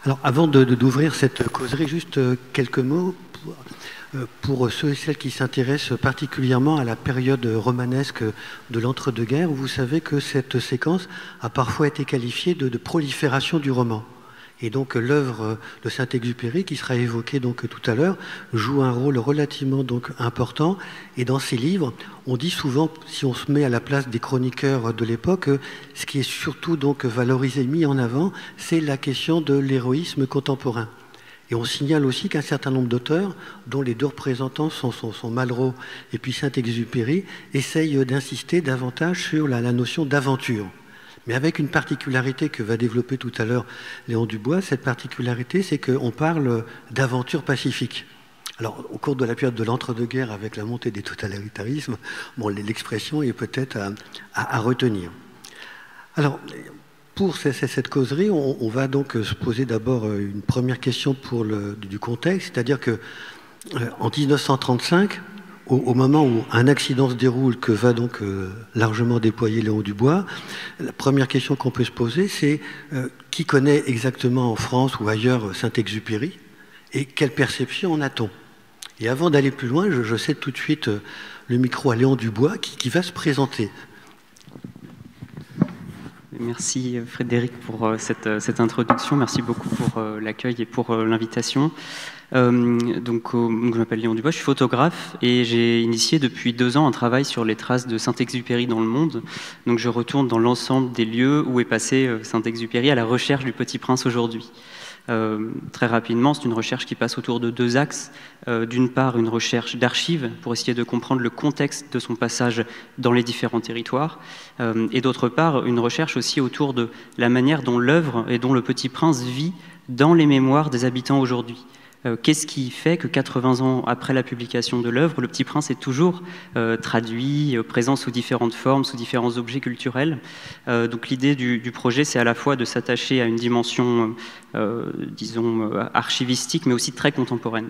Alors, avant d'ouvrir cette causerie, juste quelques mots pour ceux et celles qui s'intéressent particulièrement à la période romanesque de l'entre-deux-guerres. Vous savez que cette séquence a parfois été qualifiée de prolifération du roman. Et donc l'œuvre de Saint-Exupéry, qui sera évoquée donc tout à l'heure, joue un rôle relativement donc important. Et dans ses livres, on dit souvent, si on se met à la place des chroniqueurs de l'époque, ce qui est surtout donc valorisé, mis en avant, c'est la question de l'héroïsme contemporain. Et on signale aussi qu'un certain nombre d'auteurs, dont les deux représentants sont Malraux et puis Saint-Exupéry, essayent d'insister davantage sur la notion d'aventure. Mais avec une particularité que va développer tout à l'heure Léon Dubois, cette particularité, c'est qu'on parle d'aventure pacifique. Alors, au cours de la période de l'entre-deux-guerres, avec la montée des totalitarismes, bon, l'expression est peut-être à retenir. Alors, pour cette causerie, on va donc se poser d'abord une première question du contexte, c'est-à-dire que en 1935, au moment où un accident se déroule, que va donc largement déployer Léon Dubois, la première question qu'on peut se poser, c'est qui connaît exactement en France ou ailleurs Saint-Exupéry et quelle perception en a-t-on? Et avant d'aller plus loin, je cède tout de suite le micro à Léon Dubois qui va se présenter. Merci Frédéric pour cette introduction. Merci beaucoup pour l'accueil et pour l'invitation. Donc, je m'appelle Léon Dubois, je suis photographe et j'ai initié depuis 2 ans un travail sur les traces de Saint-Exupéry dans le monde. Donc je retourne dans l'ensemble des lieux où est passé Saint-Exupéry à la recherche du Petit Prince aujourd'hui. Très rapidement, c'est une recherche qui passe autour de 2 axes. D'une part, une recherche d'archives pour essayer de comprendre le contexte de son passage dans les différents territoires. Et d'autre part, une recherche aussi autour de la manière dont l'œuvre et dont le Petit Prince vit dans les mémoires des habitants aujourd'hui. Qu'est-ce qui fait que 80 ans après la publication de l'œuvre, le Petit Prince est toujours traduit, présent sous différentes formes, sous différents objets culturels. Donc l'idée du projet, c'est à la fois de s'attacher à une dimension, disons, archivistique, mais aussi très contemporaine.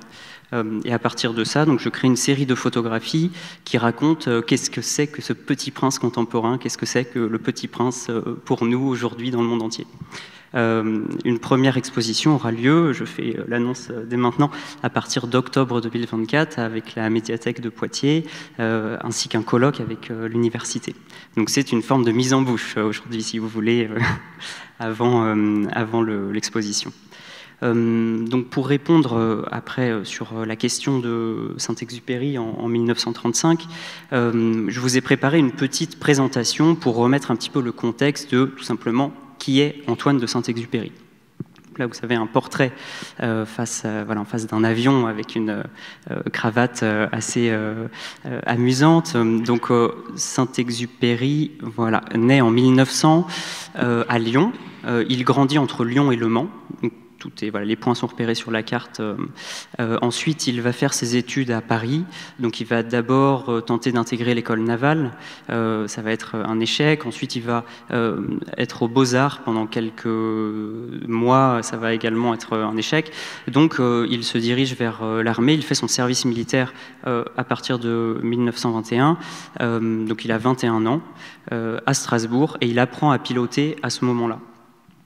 Et à partir de ça, donc, je crée une série de photographies qui racontent qu'est-ce que c'est que ce Petit Prince contemporain, qu'est-ce que c'est que le Petit Prince pour nous aujourd'hui dans le monde entier. Une première exposition aura lieu, je fais l'annonce dès maintenant, à partir d'octobre 2024 avec la médiathèque de Poitiers, ainsi qu'un colloque avec l'université. Donc c'est une forme de mise en bouche aujourd'hui, si vous voulez, avant l'exposition. Donc pour répondre après sur la question de Saint-Exupéry en 1935, je vous ai préparé une petite présentation pour remettre un petit peu le contexte de, tout simplement, qui est Antoine de Saint-Exupéry. Là, vous avez un portrait en face d'un avion avec une cravate assez amusante. Donc, Saint-Exupéry, voilà, naît en 1900 à Lyon. Il grandit entre Lyon et Le Mans. Donc, les points sont repérés sur la carte. Ensuite, il va faire ses études à Paris. Donc, il va d'abord tenter d'intégrer l'école navale. Ça va être un échec. Ensuite, il va être aux Beaux-Arts pendant quelques mois. Ça va également être un échec. Donc, il se dirige vers l'armée. Il fait son service militaire à partir de 1921. Donc, il a 21 ans à Strasbourg et il apprend à piloter à ce moment-là.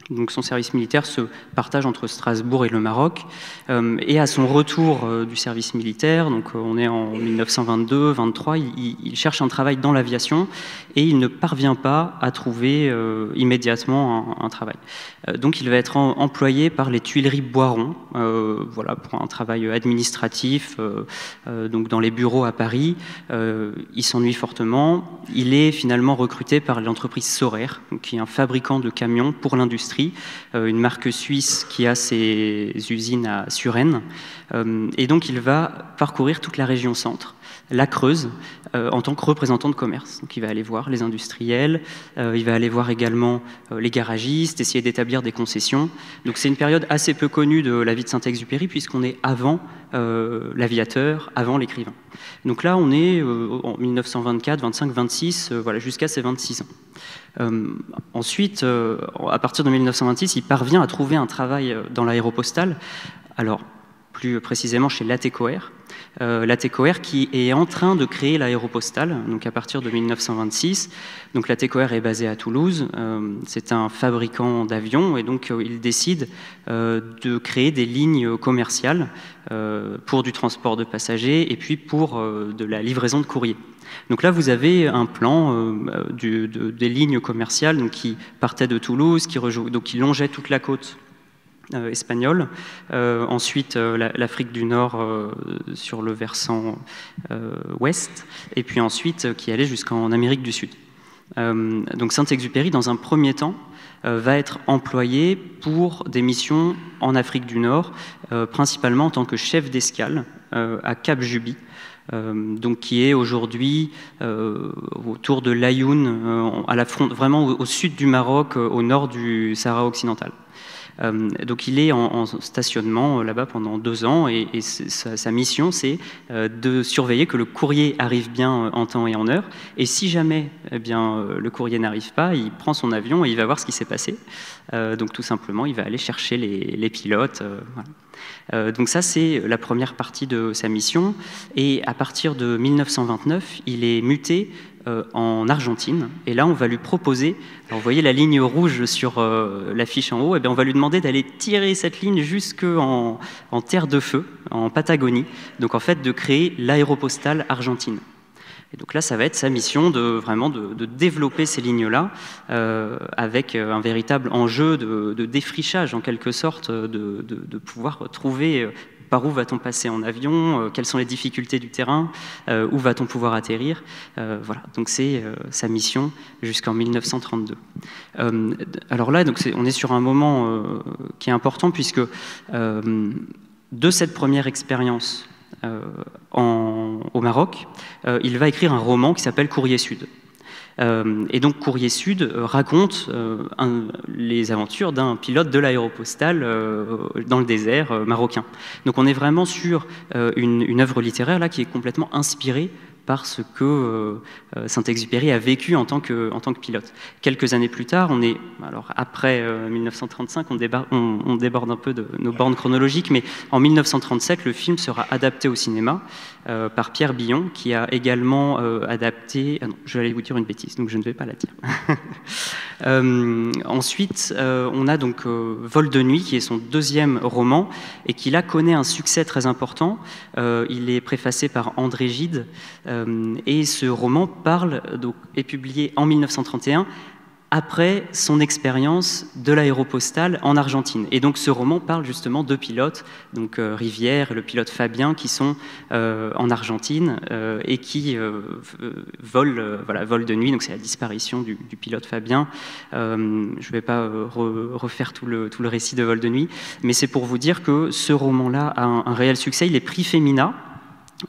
Donc son service militaire se partage entre Strasbourg et le Maroc. Et à son retour du service militaire, donc on est en 1922-23, il cherche un travail dans l'aviation et il ne parvient pas à trouver immédiatement un travail. Donc il va être employé par les Tuileries Boiron, voilà, pour un travail administratif, donc dans les bureaux à Paris. Il s'ennuie fortement. Il est finalement recruté par l'entreprise Saurer, qui est un fabricant de camions pour l'industrie, une marque suisse qui a ses usines à Suresnes. Et donc il va parcourir toute la région centre, la Creuse, en tant que représentant de commerce. Donc il va aller voir les industriels, il va aller voir également les garagistes, essayer d'établir des concessions. Donc c'est une période assez peu connue de la vie de Saint-Exupéry, puisqu'on est avant l'aviateur, avant l'écrivain. Donc là, on est en 1924, 25, 26, voilà, jusqu'à ses 26 ans. Ensuite, à partir de 1926, il parvient à trouver un travail dans l'aéropostale. Alors, plus précisément chez Latécoère. Latécoère qui est en train de créer l'aéropostale, donc à partir de 1926. Donc Latécoère est basé à Toulouse, c'est un fabricant d'avions et donc il décide de créer des lignes commerciales pour du transport de passagers et puis pour de la livraison de courrier. Donc là, vous avez un plan des lignes commerciales donc, qui partaient de Toulouse, qui longeaient toute la côte espagnole, ensuite l'Afrique du Nord sur le versant ouest, et puis ensuite qui allait jusqu'en Amérique du Sud. Donc Saint-Exupéry, dans un premier temps, va être employé pour des missions en Afrique du Nord, principalement en tant que chef d'escale à Cap Juby, donc qui est aujourd'hui autour de l'Aïoun, à la frontière, vraiment au sud du Maroc, au nord du Sahara occidental. Donc il est en stationnement là-bas pendant 2 ans et sa mission c'est de surveiller que le courrier arrive bien en temps et en heure, et si jamais le courrier n'arrive pas, il prend son avion et il va voir ce qui s'est passé. Donc tout simplement il va aller chercher les pilotes. Voilà. Donc ça c'est la première partie de sa mission, et à partir de 1929 il est muté en Argentine, et là on va lui proposer, alors vous voyez la ligne rouge sur l'affiche en haut, et bien on va lui demander d'aller tirer cette ligne jusqu'en terre de feu, en Patagonie, donc en fait de créer l'aéropostale argentine. Et donc là ça va être sa mission de développer ces lignes-là avec un véritable enjeu de défrichage en quelque sorte, de pouvoir trouver par où va-t-on passer en avion, quelles sont les difficultés du terrain, où va-t-on pouvoir atterrir. Voilà, donc c'est sa mission jusqu'en 1932. Alors là, donc on est sur un moment qui est important, puisque de cette première expérience au Maroc, il va écrire un roman qui s'appelle Courrier Sud. Et donc Courrier Sud raconte les aventures d'un pilote de l'aéropostale dans le désert marocain. Donc on est vraiment sur une œuvre littéraire là qui est complètement inspirée par ce que Saint-Exupéry a vécu en tant que pilote. Quelques années plus tard, après 1935, on déborde un peu de nos bornes chronologiques, mais en 1937, le film sera adapté au cinéma par Pierre Billon, qui a également adapté... Ah non, je vais aller vous dire une bêtise, donc je ne vais pas la dire. Ensuite, on a donc Vol de nuit, qui est son deuxième roman, et qui là connaît un succès très important. Il est préfacé par André Gide, et ce roman est publié en 1931, après son expérience de l'aéropostale en Argentine. Et donc ce roman parle justement de pilotes, donc Rivière et le pilote Fabien, qui sont en Argentine et qui volent de nuit. Donc c'est la disparition du pilote Fabien. Je ne vais pas refaire tout le récit de Vol de nuit, mais c'est pour vous dire que ce roman-là a un réel succès. Il est prix Femina.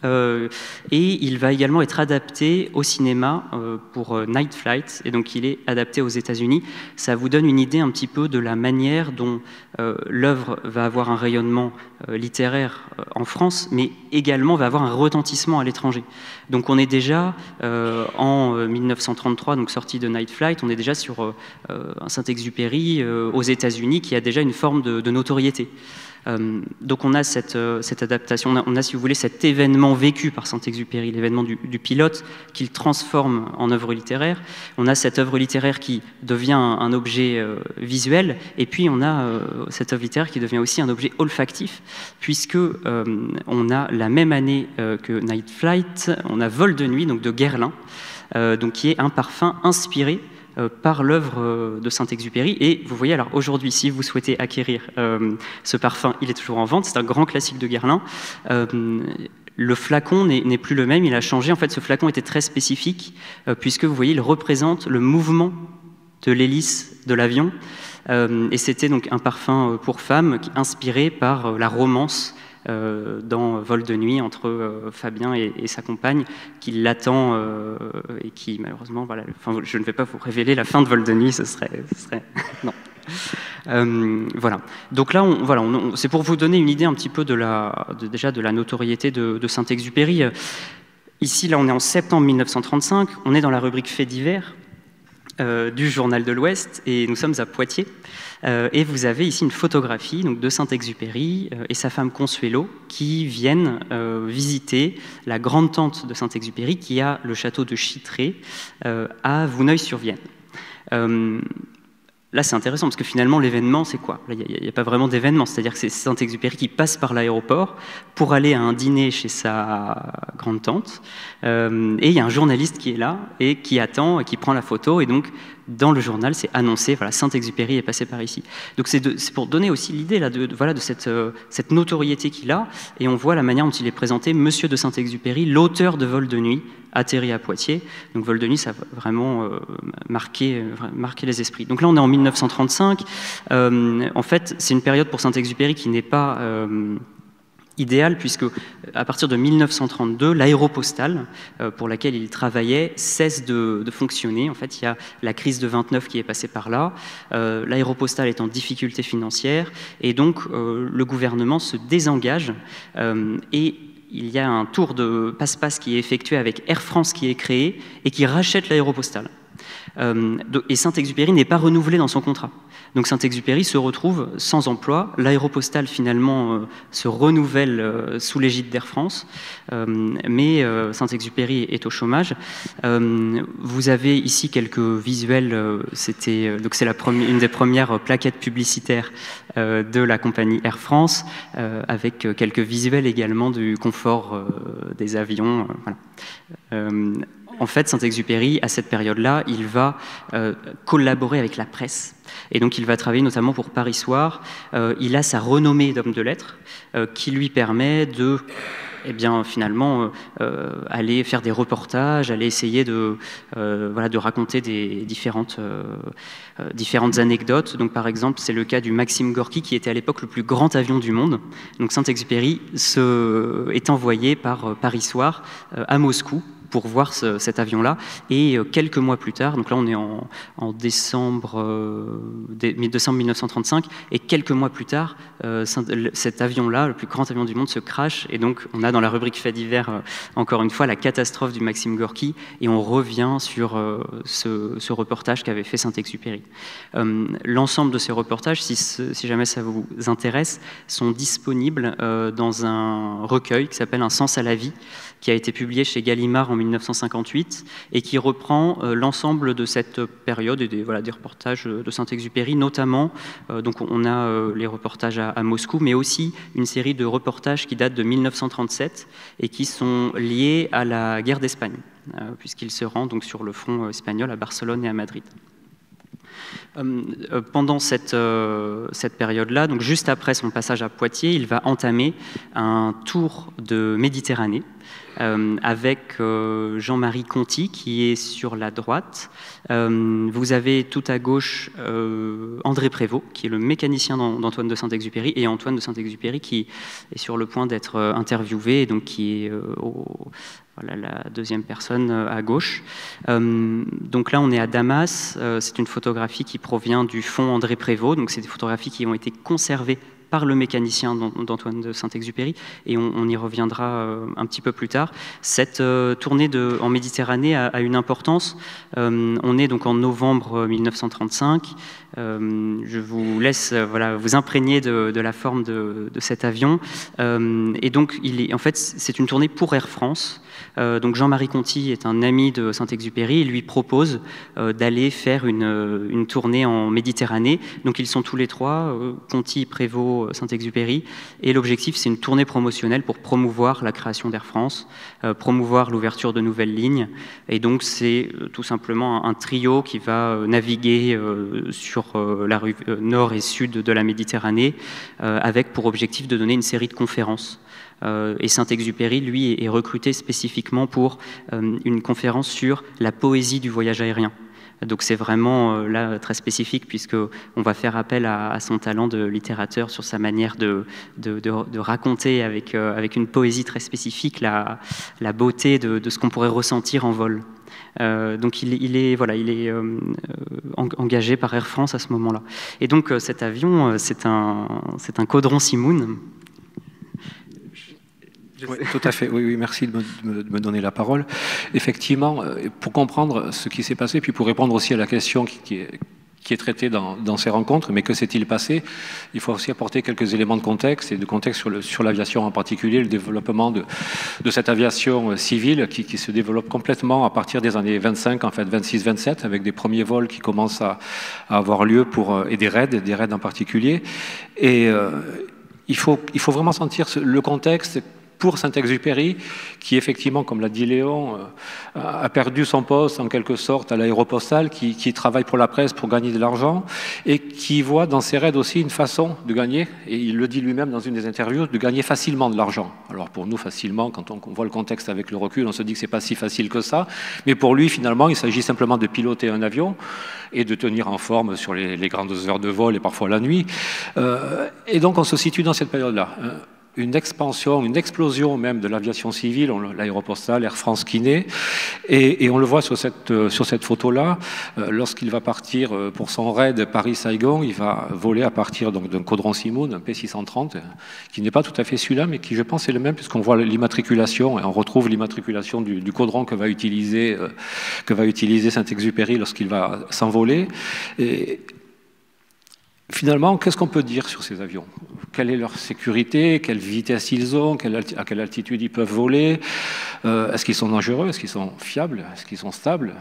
Et il va également être adapté au cinéma pour Night Flight, et donc il est adapté aux États-Unis. Ça vous donne une idée un petit peu de la manière dont l'œuvre va avoir un rayonnement littéraire en France, mais également va avoir un retentissement à l'étranger. Donc on est déjà en 1933, donc sortie de Night Flight, on est déjà sur un Saint-Exupéry aux États-Unis qui a déjà une forme de notoriété. Donc on a cette adaptation, on a si vous voulez cet événement vécu par Saint-Exupéry, l'événement du pilote qu'il transforme en œuvre littéraire. On a cette œuvre littéraire qui devient un objet visuel, et puis on a cette œuvre littéraire qui devient aussi un objet olfactif, puisque on a la même année que Night Flight, on a Vol de nuit, donc de Guerlain, donc qui est un parfum inspiré par l'œuvre de Saint-Exupéry. Et vous voyez, alors aujourd'hui, si vous souhaitez acquérir ce parfum, il est toujours en vente, c'est un grand classique de Guerlain. Le flacon n'est plus le même, il a changé. En fait, ce flacon était très spécifique, puisque vous voyez, il représente le mouvement de l'hélice de l'avion. Et c'était donc un parfum pour femmes inspiré par la romance dans Vol de nuit entre Fabien et sa compagne qui l'attend et qui malheureusement voilà, je ne vais pas vous révéler la fin de Vol de nuit, ce serait non. Voilà. Donc là, c'est pour vous donner une idée un petit peu déjà de la notoriété de Saint-Exupéry. Ici, là, on est en septembre 1935, on est dans la rubrique Faits divers. du Journal de l'Ouest, et nous sommes à Poitiers. Et vous avez ici une photographie donc, de Saint-Exupéry et sa femme Consuelo qui viennent visiter la grande-tante de Saint-Exupéry qui a le château de Chittré à Vouneuil-sur-Vienne. Là, c'est intéressant parce que finalement, l'événement, c'est quoi? Là, il n'y a pas vraiment d'événement, c'est-à-dire que c'est Saint-Exupéry qui passe par l'aéroport pour aller à un dîner chez sa grande-tante. Et il y a un journaliste qui est là et qui attend et qui prend la photo. Et donc, dans le journal, c'est annoncé, voilà, Saint-Exupéry est passé par ici. Donc, c'est pour donner aussi l'idée là, de cette notoriété qu'il a. Et on voit la manière dont il est présenté, Monsieur de Saint-Exupéry, l'auteur de Vol de nuit, atterri à Poitiers. Donc Vol de nuit, ça a vraiment marqué les esprits. Donc là, on est en 1935. En fait, c'est une période pour Saint-Exupéry qui n'est pas idéale, puisque à partir de 1932, l'aéropostale pour laquelle il travaillait cesse de fonctionner. En fait, il y a la crise de 29 qui est passée par là. L'aéropostale est en difficulté financière, et donc le gouvernement se désengage et il y a un tour de passe-passe qui est effectué avec Air France qui est créé et qui rachète l'aéropostale. Et Saint-Exupéry n'est pas renouvelé dans son contrat. Donc Saint-Exupéry se retrouve sans emploi. L'aéropostale finalement se renouvelle sous l'égide d'Air France, mais Saint-Exupéry est au chômage. Vous avez ici quelques visuels. Donc c'est une des premières plaquettes publicitaires de la compagnie Air France, avec quelques visuels également du confort des avions. Voilà. En fait, Saint-Exupéry, à cette période-là, il va collaborer avec la presse. Et donc, il va travailler notamment pour Paris Soir. Il a sa renommée d'homme de lettres qui lui permet de, finalement, aller faire des reportages, aller essayer de raconter des différentes anecdotes. Donc, par exemple, c'est le cas du Maxim Gorki, qui était à l'époque le plus grand avion du monde. Donc, Saint-Exupéry est envoyé par Paris Soir à Moscou pour voir cet avion-là. Et quelques mois plus tard, donc là on est en décembre 1935, et quelques mois plus tard, cet avion-là, le plus grand avion du monde, se crache. Et donc on a dans la rubrique faits divers, encore une fois, la catastrophe du Maxim Gorki, et on revient sur ce reportage qu'avait fait Saint-Exupéry. L'ensemble de ces reportages, si jamais ça vous intéresse, sont disponibles dans un recueil qui s'appelle Un sens à la vie, qui a été publié chez Gallimard en 1958 et qui reprend l'ensemble de cette période et des reportages de Saint-Exupéry, notamment, donc on a les reportages à Moscou, mais aussi une série de reportages qui datent de 1937 et qui sont liés à la guerre d'Espagne, puisqu'il se rend donc sur le front espagnol à Barcelone et à Madrid. Pendant cette période-là, donc juste après son passage à Poitiers, il va entamer un tour de Méditerranée avec Jean-Marie Conti qui est sur la droite. Vous avez tout à gauche André Prévost qui est le mécanicien d'Antoine de Saint-Exupéry, et Antoine de Saint-Exupéry qui est sur le point d'être interviewé, et donc qui est la deuxième personne à gauche. Donc là, on est à Damas. C'est une photographie qui provient du fonds André Prévost. Donc c'est des photographies qui ont été conservées par le mécanicien d'Antoine de Saint-Exupéry, et on y reviendra un petit peu plus tard. Cette tournée en Méditerranée a une importance. On est donc en novembre 1935. Je vous laisse vous imprégner de la forme de cet avion. Et donc, en fait, c'est une tournée pour Air France. Donc Jean-Marie Conti est un ami de Saint-Exupéry. Il lui propose d'aller faire une tournée en Méditerranée. Donc ils sont tous les trois, Conti, Prévost, Saint-Exupéry. Et l'objectif, c'est une tournée promotionnelle pour promouvoir la création d'Air France, promouvoir l'ouverture de nouvelles lignes. Et donc c'est tout simplement un trio qui va naviguer sur la rive nord et sud de la Méditerranée, avec pour objectif de donner une série de conférences. Et Saint-Exupéry, lui, est recruté spécifiquement pour une conférence sur la poésie du voyage aérien. Donc c'est vraiment là très spécifique, puisqu'on va faire appel à son talent de littérateur sur sa manière de raconter avec une poésie très spécifique la beauté de ce qu'on pourrait ressentir en vol. Donc il est engagé par Air France à ce moment-là. Et donc cet avion, c'est un Caudron Simoun. Oui, tout à fait. Oui, oui, merci de me donner la parole. Effectivement, pour comprendre ce qui s'est passé, puis pour répondre aussi à la question qui est traitée dans ces rencontres, mais que s'est-il passé? Il faut aussi apporter quelques éléments de contexte, et de contexte sur l'aviation en particulier, le développement de cette aviation civile qui se développe complètement à partir des années 25, en fait 26-27, avec des premiers vols qui commencent à avoir lieu et des raids en particulier. Et il faut vraiment sentir le contexte pour Saint-Exupéry, qui effectivement, comme l'a dit Léon, a perdu son poste en quelque sorte à l'Aéropostale, qui travaille pour la presse pour gagner de l'argent, et qui voit dans ses raids aussi une façon de gagner, et il le dit lui-même dans une des interviews, de gagner facilement de l'argent. Alors pour nous, facilement, quand on voit le contexte avec le recul, on se dit que c'est pas si facile que ça, mais pour lui, finalement, il s'agit simplement de piloter un avion et de tenir en forme sur les grandes heures de vol et parfois la nuit. Et donc on se situe dans cette période-là. Une expansion, une explosion même de l'aviation civile, l'Aéropostale, Air France qui naît, et on le voit sur cette photo-là, lorsqu'il va partir pour son raid Paris-Saigon, il va voler à partir d'un Caudron Simoun, un P630, qui n'est pas tout à fait celui-là, mais qui je pense est le même, puisqu'on voit l'immatriculation, et on retrouve l'immatriculation du Caudron que va utiliser Saint-Exupéry lorsqu'il va s'envoler. Et finalement, qu'est-ce qu'on peut dire sur ces avions? Quelle est leur sécurité? Quelle vitesse ils ont? À quelle altitude ils peuvent voler? Est-ce qu'ils sont dangereux? Est-ce qu'ils sont fiables? Est-ce qu'ils sont stables?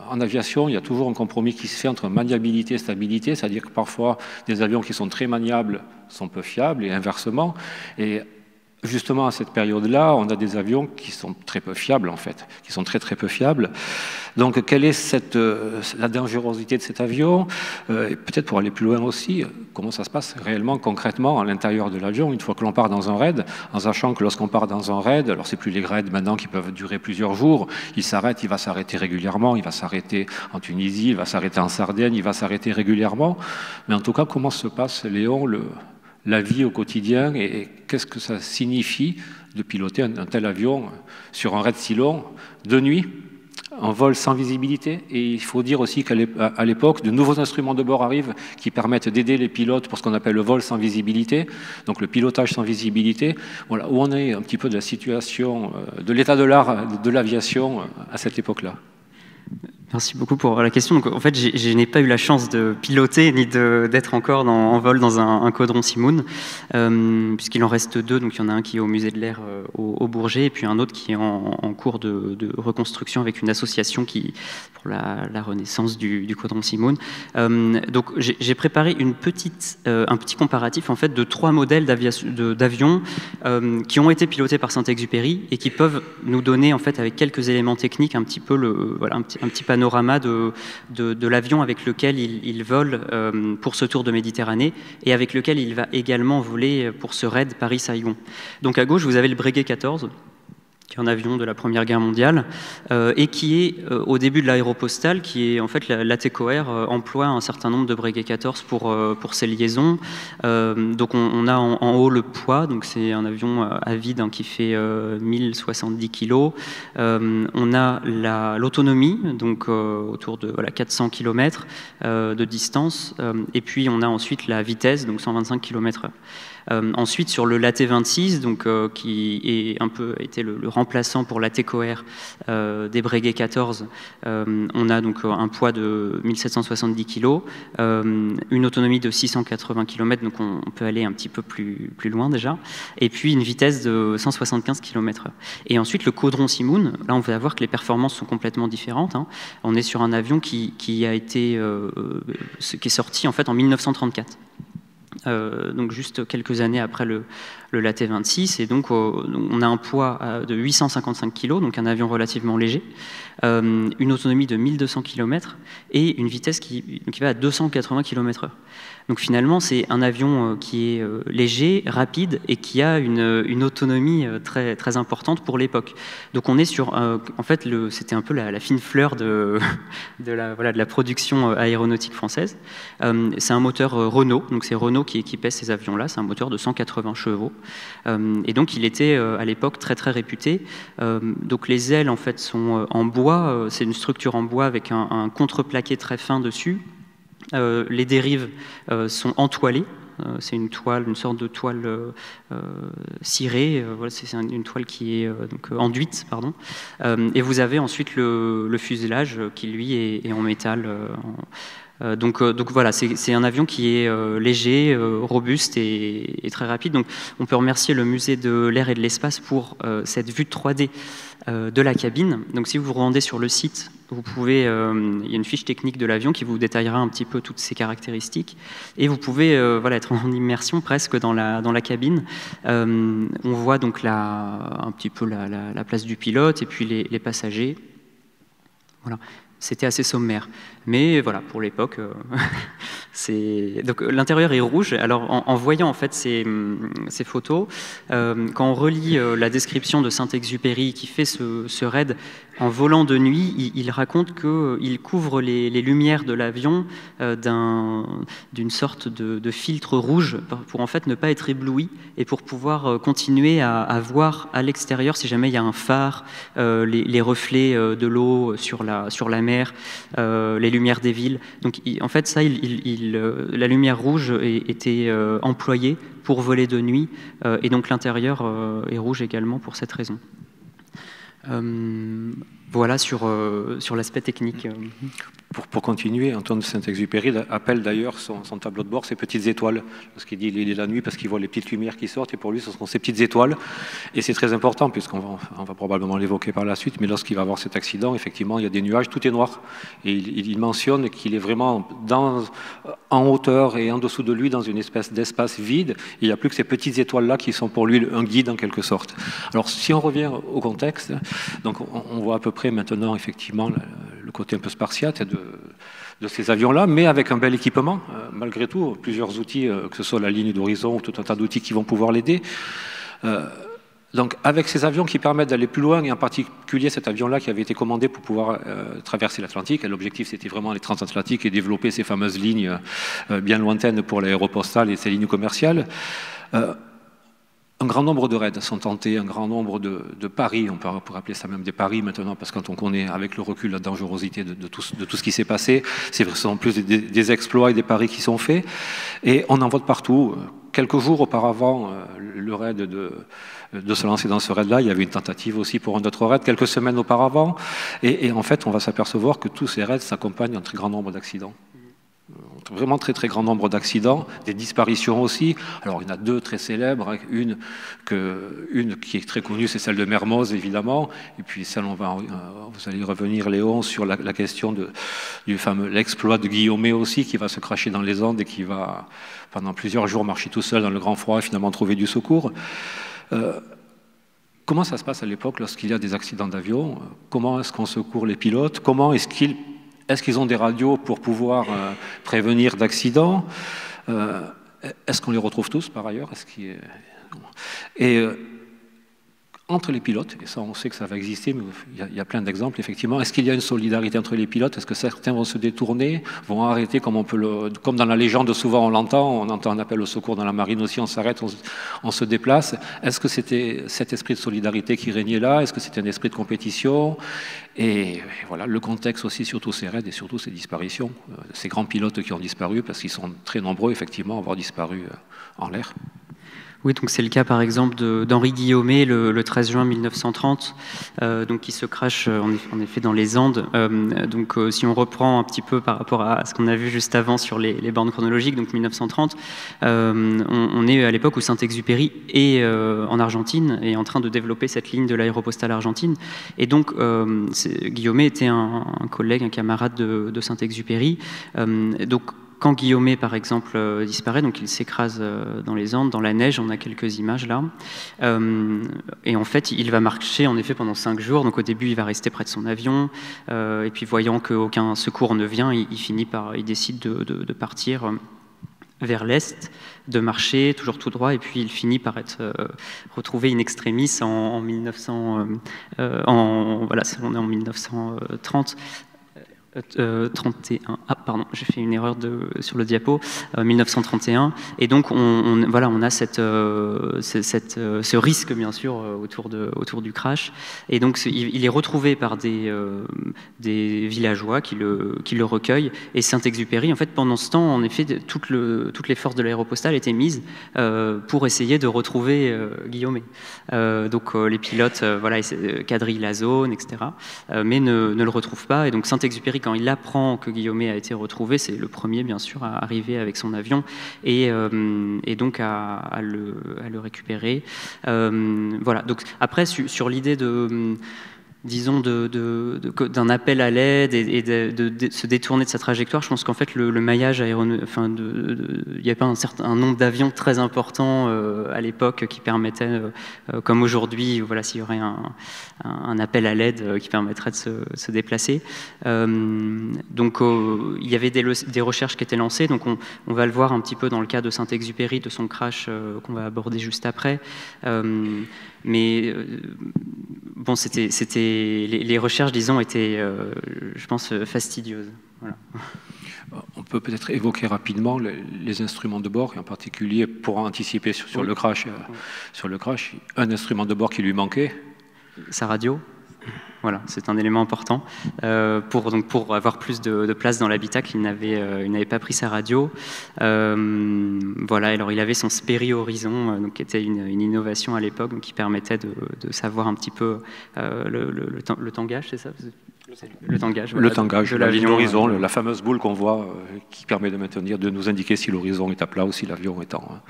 En aviation, il y a toujours un compromis qui se fait entre maniabilité et stabilité, c'est-à-dire que parfois, des avions qui sont très maniables sont peu fiables, et inversement. Et justement, à cette période-là, on a des avions qui sont très peu fiables, en fait, qui sont très très peu fiables. Donc, quelle est la dangerosité de cet avion? Et peut-être pour aller plus loin aussi, comment ça se passe réellement, concrètement, à l'intérieur de l'avion, une fois que l'on part dans un raid, en sachant que lorsqu'on part dans un raid, alors c'est plus les raids maintenant qui peuvent durer plusieurs jours, il va s'arrêter régulièrement, il va s'arrêter en Tunisie, il va s'arrêter en Sardaigne, il va s'arrêter régulièrement. Mais en tout cas, comment se passe, Léon, la vie au quotidien, et qu'est-ce que ça signifie de piloter un tel avion sur un raid si long, de nuit, en vol sans visibilité? Et il faut dire aussi qu'à l'époque, de nouveaux instruments de bord arrivent qui permettent d'aider les pilotes pour ce qu'on appelle le vol sans visibilité, donc le pilotage sans visibilité. Voilà où on est un petit peu de la situation, de l'état de l'art de l'aviation à cette époque-là. Merci beaucoup pour la question. Donc, en fait, je n'ai pas eu la chance de piloter ni d'être encore en vol dans un Caudron Simoun, puisqu'il en reste deux. Donc, il y en a un qui est au musée de l'Air au Bourget, et puis un autre qui est en cours de reconstruction avec une association pour la renaissance du Caudron Simoun. Donc, j'ai préparé un petit comparatif en fait de 3 modèles d'avions qui ont été pilotés par Saint-Exupéry et qui peuvent nous donner en fait avec quelques éléments techniques un petit peu un petit panorama de l'avion avec lequel il vole pour ce tour de Méditerranée et avec lequel il va également voler pour ce raid Paris-Saigon. Donc à gauche, vous avez le Breguet 14, qui est un avion de la Première Guerre mondiale, et qui est au début de l'Aéropostale, qui est en fait l'ATECO Air emploie un certain nombre de Breguet 14 pour ses liaisons. Donc on a en haut le poids, donc c'est un avion à vide qui fait 1070 kg. On a l'autonomie, donc autour de 400 km de distance, et puis on a ensuite la vitesse, donc 125 km/h. Ensuite, sur le LAT-26, donc, qui a été le remplaçant pour l'ATECO Air des Breguet 14, on a donc un poids de 1770 kg, une autonomie de 680 km, donc on peut aller un petit peu plus loin déjà, et puis une vitesse de 175 km/h. Et ensuite, le Caudron Simoun, là on va voir que les performances sont complètement différentes. On est sur un avion qui est sorti en fait en 1934. Donc juste quelques années après le LAT-26, et donc on a un poids de 855 kg, donc un avion relativement léger, une autonomie de 1200 km et une vitesse qui va à 280 km/h. Donc finalement, c'est un avion qui est léger, rapide et qui a une autonomie très, très importante pour l'époque. Donc on est sur, en fait, c'était un peu la fine fleur de la production aéronautique française. C'est un moteur Renault, donc c'est Renault qui équipait ces avions-là, c'est un moteur de 180 chevaux. Et donc il était à l'époque très très réputé. Donc les ailes en fait sont en bois, c'est une structure en bois avec un contreplaqué très fin dessus. Les dérives sont entoilées, C'est une toile, une sorte de toile cirée. Voilà, c'est une toile qui est donc enduite, pardon. Et vous avez ensuite le fuselage qui lui est en métal. Donc voilà, c'est un avion qui est léger, robuste et très rapide. Donc on peut remercier le musée de l'air et de l'espace pour cette vue 3D de la cabine. Donc si vous vous rendez sur le site, vous pouvez, il y a une fiche technique de l'avion qui vous détaillera un petit peu toutes ses caractéristiques, et vous pouvez voilà, être en immersion presque dans la cabine. On voit donc un petit peu la place du pilote et puis les passagers. Voilà. C'était assez sommaire, mais voilà, pour l'époque, donc l'intérieur est rouge. Alors en voyant en fait ces photos, quand on relit la description de Saint-Exupéry qui fait ce raid en volant de nuit, il raconte qu'il couvre les lumières de l'avion d'une sorte de filtre rouge pour en fait ne pas être ébloui et pour pouvoir continuer à voir à l'extérieur si jamais il y a un phare, les reflets de l'eau sur la mer, les lumières des villes. Donc en fait ça, la lumière rouge était employée pour voler de nuit et donc l'intérieur est rouge également pour cette raison. Voilà sur l'aspect technique. Pour continuer, Antoine de Saint-Exupéry appelle d'ailleurs son tableau de bord ses petites étoiles. Parce qu'il dit qu'il est la nuit parce qu'il voit les petites lumières qui sortent, et pour lui ce sont ces petites étoiles. Et c'est très important, puisqu'on va probablement l'évoquer par la suite, mais lorsqu'il va avoir cet accident, effectivement, il y a des nuages, tout est noir. Et il mentionne qu'il est vraiment en hauteur et en dessous de lui, dans une espèce d'espace vide. Il n'y a plus que ces petites étoiles-là qui sont pour lui un guide en quelque sorte. Alors si on revient au contexte, donc on voit à peu près maintenant effectivement le côté un peu spartiate de ces avions-là, mais avec un bel équipement, malgré tout, plusieurs outils, que ce soit la ligne d'horizon ou tout un tas d'outils qui vont pouvoir l'aider. Donc avec ces avions qui permettent d'aller plus loin, et en particulier cet avion-là qui avait été commandé pour pouvoir traverser l'Atlantique, et l'objectif c'était vraiment les transatlantiques et développer ces fameuses lignes bien lointaines pour l'aéropostale et ces lignes commerciales. Un grand nombre de raids sont tentés, un grand nombre de paris, on pourrait appeler ça même des paris maintenant, parce que quand on connaît avec le recul la dangerosité de tout ce qui s'est passé, ce sont plus des exploits et des paris qui sont faits, et on en voit de partout. Quelques jours auparavant, le raid de se lancer dans ce raid-là, il y avait une tentative aussi pour un autre raid, quelques semaines auparavant, et en fait on va s'apercevoir que tous ces raids s'accompagnent d'un très grand nombre d'accidents. Vraiment très très grand nombre d'accidents, des disparitions aussi. Alors il y en a deux très célèbres, une qui est très connue, c'est celle de Mermoz évidemment, et puis celle vous allez revenir Léon sur la question du fameux l'exploit de Guillaumet aussi, qui va se cracher dans les Andes et qui va pendant plusieurs jours marcher tout seul dans le grand froid et finalement trouver du secours. Comment ça se passe à l'époque lorsqu'il y a des accidents d'avion? Comment est-ce qu'on secourt les pilotes? Comment est-ce qu'ils ont des radios pour pouvoir prévenir d'accidents? Est-ce qu'on les retrouve tous par ailleurs? Entre les pilotes, et ça on sait que ça va exister, mais il y a plein d'exemples effectivement, est-ce qu'il y a une solidarité entre les pilotes? Est-ce que certains vont se détourner, vont arrêter comme dans la légende souvent on entend un appel au secours dans la marine aussi, on s'arrête, on se déplace. Est-ce que c'était cet esprit de solidarité qui régnait là? Est-ce que c'était un esprit de compétition? Et voilà, le contexte aussi sur tous ces raids et surtout ces disparitions, ces grands pilotes qui ont disparu, parce qu'ils sont très nombreux effectivement à avoir disparu en l'air. Oui, donc c'est le cas par exemple d'Henri Guillaumet le 13 juin 1930, donc qui se crache en effet dans les Andes. Donc si on reprend un petit peu par rapport à ce qu'on a vu juste avant sur les bornes chronologiques, donc 1930, on est à l'époque où Saint-Exupéry est en Argentine et en train de développer cette ligne de l'aéropostale argentine. Et donc Guillaumet était un collègue, un camarade de Saint-Exupéry. Donc quand Guillaumet, par exemple, disparaît, donc il s'écrase dans les Andes, dans la neige, on a quelques images là, et en fait, il va marcher en effet pendant 5 jours, donc au début, il va rester près de son avion, et puis voyant qu'aucun secours ne vient, il décide de partir vers l'est, de marcher toujours tout droit, et puis il finit par être retrouvé in extremis en 1900, voilà, on est en 1930, 31. Ah, pardon, j'ai fait une erreur sur le diapo. 1931. Et donc, voilà, on a ce risque, bien sûr, autour du crash. Et donc, il est retrouvé par des villageois qui le recueillent. Et Saint-Exupéry, en fait, pendant ce temps, en effet, toutes les forces de l'aéropostale étaient mises pour essayer de retrouver Guillaumet. Donc, les pilotes voilà, quadrillent la zone, etc. Mais ne le retrouvent pas. Et donc, Saint-Exupéry, quand il apprend que Guillaumet a été retrouvé, c'est le premier, bien sûr, à arriver avec son avion et donc à le récupérer. Voilà. Donc, après, sur l'idée disons, d'un appel à l'aide et de se détourner de sa trajectoire, je pense qu'en fait, le maillage aéronautique, il n'y avait pas un nombre d'avions très important à l'époque qui permettait, comme aujourd'hui, voilà, s'il y aurait un appel à l'aide qui permettrait de se déplacer. Donc, il y avait des recherches qui étaient lancées, donc on va le voir un petit peu dans le cas de Saint-Exupéry, de son crash qu'on va aborder juste après. Mais bon, les recherches, disons, étaient, je pense, fastidieuses. Voilà. On peut peut-être évoquer rapidement les instruments de bord, et en particulier pour anticiper sur le crash, un instrument de bord qui lui manquait. Sa radio. Voilà, c'est un élément important. Pour avoir plus de place dans l'habitacle, il n'avait pas pris sa radio. Voilà, alors il avait son Sperry Horizon, donc, qui était une innovation à l'époque, donc, qui permettait de savoir un petit peu le tangage, c'est ça? Le tangage. Voilà, le tangage, de l'avion. L'horizon, la fameuse boule qu'on voit, qui permet de nous indiquer si l'horizon est à plat ou si l'avion est en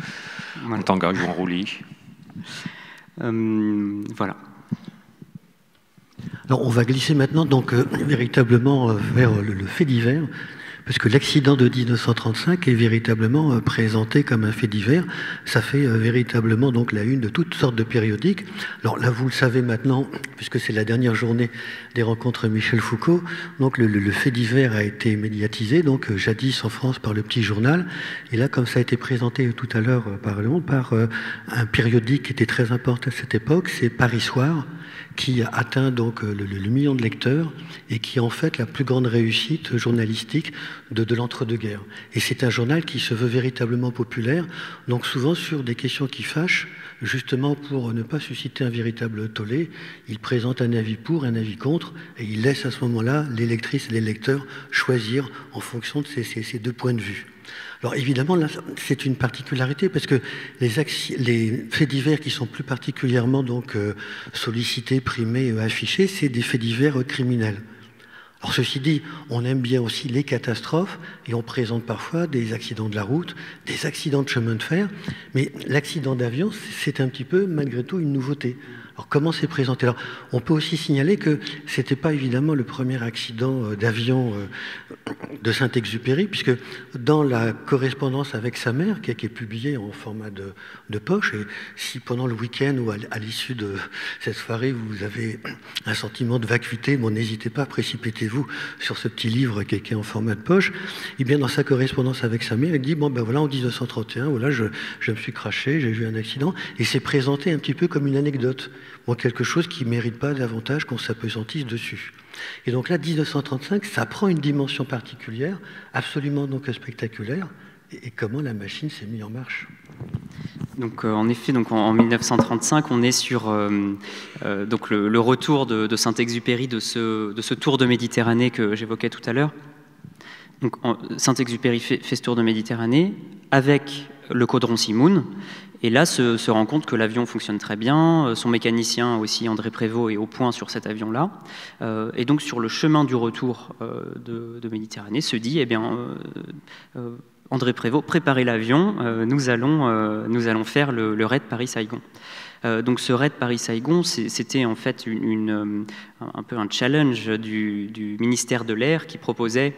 tangage ou en roulis. Voilà. Alors, on va glisser maintenant donc véritablement vers le fait divers, parce que l'accident de 1935 est véritablement présenté comme un fait divers. Ça fait véritablement donc la une de toutes sortes de périodiques. Alors là, vous le savez maintenant, puisque c'est la dernière journée des rencontres Michel Foucault, donc le fait divers a été médiatisé, donc jadis en France par le Petit Journal, et là, comme ça a été présenté tout à l'heure par un périodique qui était très important à cette époque, c'est Paris Soir, qui atteint donc le million de lecteurs et qui est en fait la plus grande réussite journalistique de l'entre-deux-guerres. Et c'est un journal qui se veut véritablement populaire, donc souvent sur des questions qui fâchent, justement pour ne pas susciter un véritable tollé. Il présente un avis pour, un avis contre, et il laisse à ce moment-là les lectrices et les lecteurs choisir en fonction de ces deux points de vue. Alors évidemment, là, c'est une particularité parce que les faits divers qui sont plus particulièrement donc sollicités, primés, affichés, c'est des faits divers criminels. Alors ceci dit, on aime bien aussi les catastrophes et on présente parfois des accidents de la route, des accidents de chemin de fer, mais l'accident d'avion, c'est un petit peu malgré tout une nouveauté. Alors comment c'est présenté? Alors, on peut aussi signaler que ce n'était pas évidemment le premier accident d'avion de Saint-Exupéry, puisque dans la correspondance avec sa mère, qui est publiée en format de poche, et si pendant le week-end ou à l'issue de cette soirée, vous avez un sentiment de vacuité, bon, n'hésitez pas, précipitez-vous sur ce petit livre qui est en format de poche, et bien dans sa correspondance avec sa mère, il dit, bon ben voilà, en 1931, voilà, je me suis craché, j'ai eu un accident, et c'est présenté un petit peu comme une anecdote. Bon, quelque chose qui ne mérite pas davantage qu'on s'apesantisse dessus. Et donc là, 1935, ça prend une dimension particulière, absolument donc spectaculaire, et comment la machine s'est mise en marche. Donc, en effet, donc en 1935, on est sur donc le retour de Saint-Exupéry de ce tour de Méditerranée que j'évoquais tout à l'heure. Donc, Saint-Exupéry fait ce tour de Méditerranée avec le Caudron Simoun. Et là, se rend compte que l'avion fonctionne très bien. Son mécanicien aussi, André Prévost, est au point sur cet avion-là. Et donc, sur le chemin du retour de Méditerranée, se dit, eh bien, André Prévost, préparez l'avion, nous allons faire le raid Paris-Saigon. Donc ce raid Paris-Saigon, c'était en fait un peu un challenge du ministère de l'Air qui proposait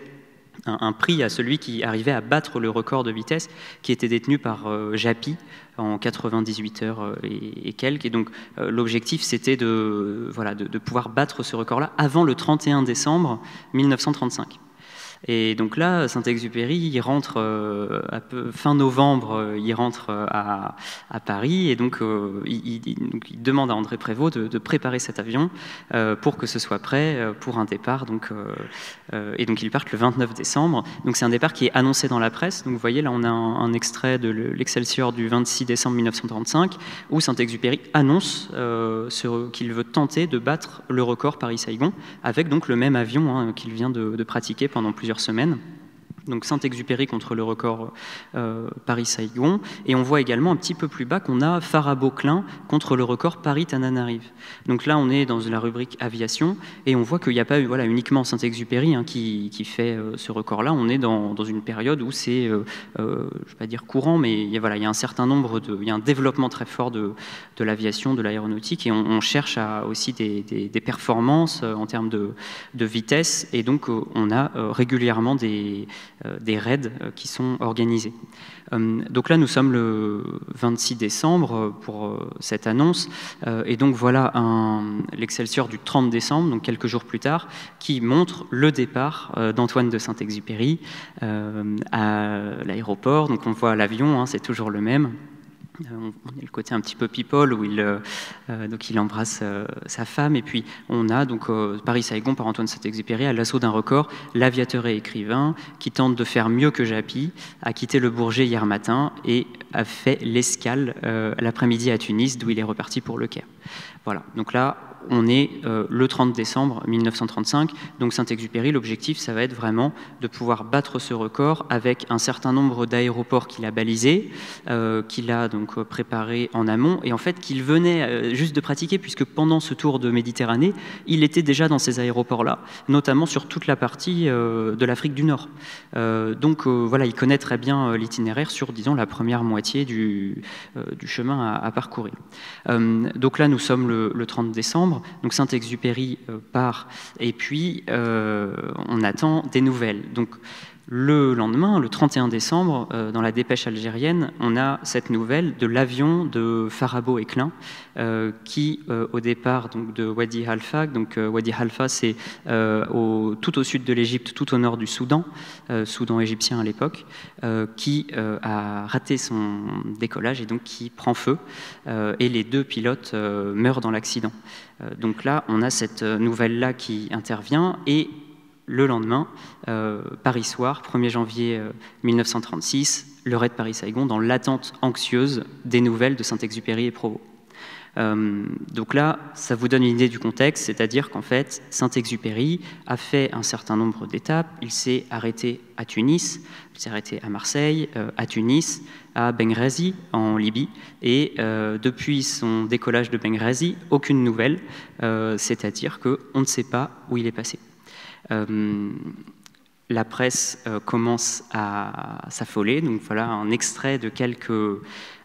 un prix à celui qui arrivait à battre le record de vitesse qui était détenu par Japy en 98 heures et quelques. Et donc l'objectif, c'était de pouvoir battre ce record-là avant le 31 décembre 1935. Et donc là, Saint-Exupéry, il rentre fin novembre, il rentre à Paris, et donc il demande à André Prévost de préparer cet avion pour que ce soit prêt pour un départ. Et donc ils partent le 29 décembre. Donc c'est un départ qui est annoncé dans la presse. Donc vous voyez, là on a un extrait de l'Excelsior du 26 décembre 1935, où Saint-Exupéry annonce qu'il veut tenter de battre le record Paris-Saigon, avec donc le même avion qu'il vient de pratiquer pendant plusieurs semaines. Donc Saint-Exupéry contre le record Paris-Saigon. Et on voit également un petit peu plus bas qu'on a Farabeau-Klein contre le record Paris-Tananarive. Donc là, on est dans la rubrique aviation, et on voit qu'il n'y a pas uniquement Saint-Exupéry qui fait ce record-là. On est dans une période où c'est, je ne vais pas dire courant, mais il y a un certain nombre il y a un développement très fort de l'aviation, de l'aéronautique, et on cherche aussi des performances en termes de vitesse, et donc on a régulièrement des raids qui sont organisés. Donc là, nous sommes le 26 décembre pour cette annonce, et donc voilà l'Excelsior du 30 décembre, donc quelques jours plus tard, qui montre le départ d'Antoine de Saint-Exupéry à l'aéroport. Donc on voit l'avion, c'est toujours le même. On a le côté un petit peu people où il embrasse sa femme, et puis on a donc Paris-Saigon par Antoine Saint-Exupéry à l'assaut d'un record. L'aviateur et écrivain qui tente de faire mieux que Japy a quitté le Bourget hier matin et a fait l'escale l'après-midi à Tunis, d'où il est reparti pour le Caire. Voilà, donc là on est le 30 décembre 1935, donc Saint-Exupéry, l'objectif ça va être vraiment de pouvoir battre ce record avec un certain nombre d'aéroports qu'il a balisés, qu'il a donc préparé en amont, et en fait qu'il venait juste de pratiquer, puisque pendant ce tour de Méditerranée, il était déjà dans ces aéroports-là, notamment sur toute la partie de l'Afrique du Nord. Donc voilà, il connaît très bien l'itinéraire sur, disons, la première moitié du chemin à parcourir. Donc là, nous sommes le 30 décembre. Donc Saint-Exupéry part, et puis on attend des nouvelles. Donc le lendemain, le 31 décembre, dans la dépêche algérienne, on a cette nouvelle de l'avion de Farabeau et Klein qui, au départ donc, de Wadi Halfa, donc Wadi Halfa c'est tout au sud de l'Égypte, tout au nord du Soudan, Soudan égyptien à l'époque, qui a raté son décollage et donc qui prend feu, et les deux pilotes meurent dans l'accident. Donc là, on a cette nouvelle-là qui intervient, et le lendemain, Paris soir, 1er janvier 1936, le raid Paris-Saigon dans l'attente anxieuse des nouvelles de Saint-Exupéry et Prévost. Donc là, ça vous donne une idée du contexte, c'est-à-dire qu'en fait, Saint-Exupéry a fait un certain nombre d'étapes. Il s'est arrêté à Tunis, il s'est arrêté à Marseille, à Tunis, à Benghazi, en Libye, et depuis son décollage de Benghazi, aucune nouvelle, c'est-à-dire qu'on ne sait pas où il est passé. La presse commence à s'affoler, donc voilà un extrait de quelques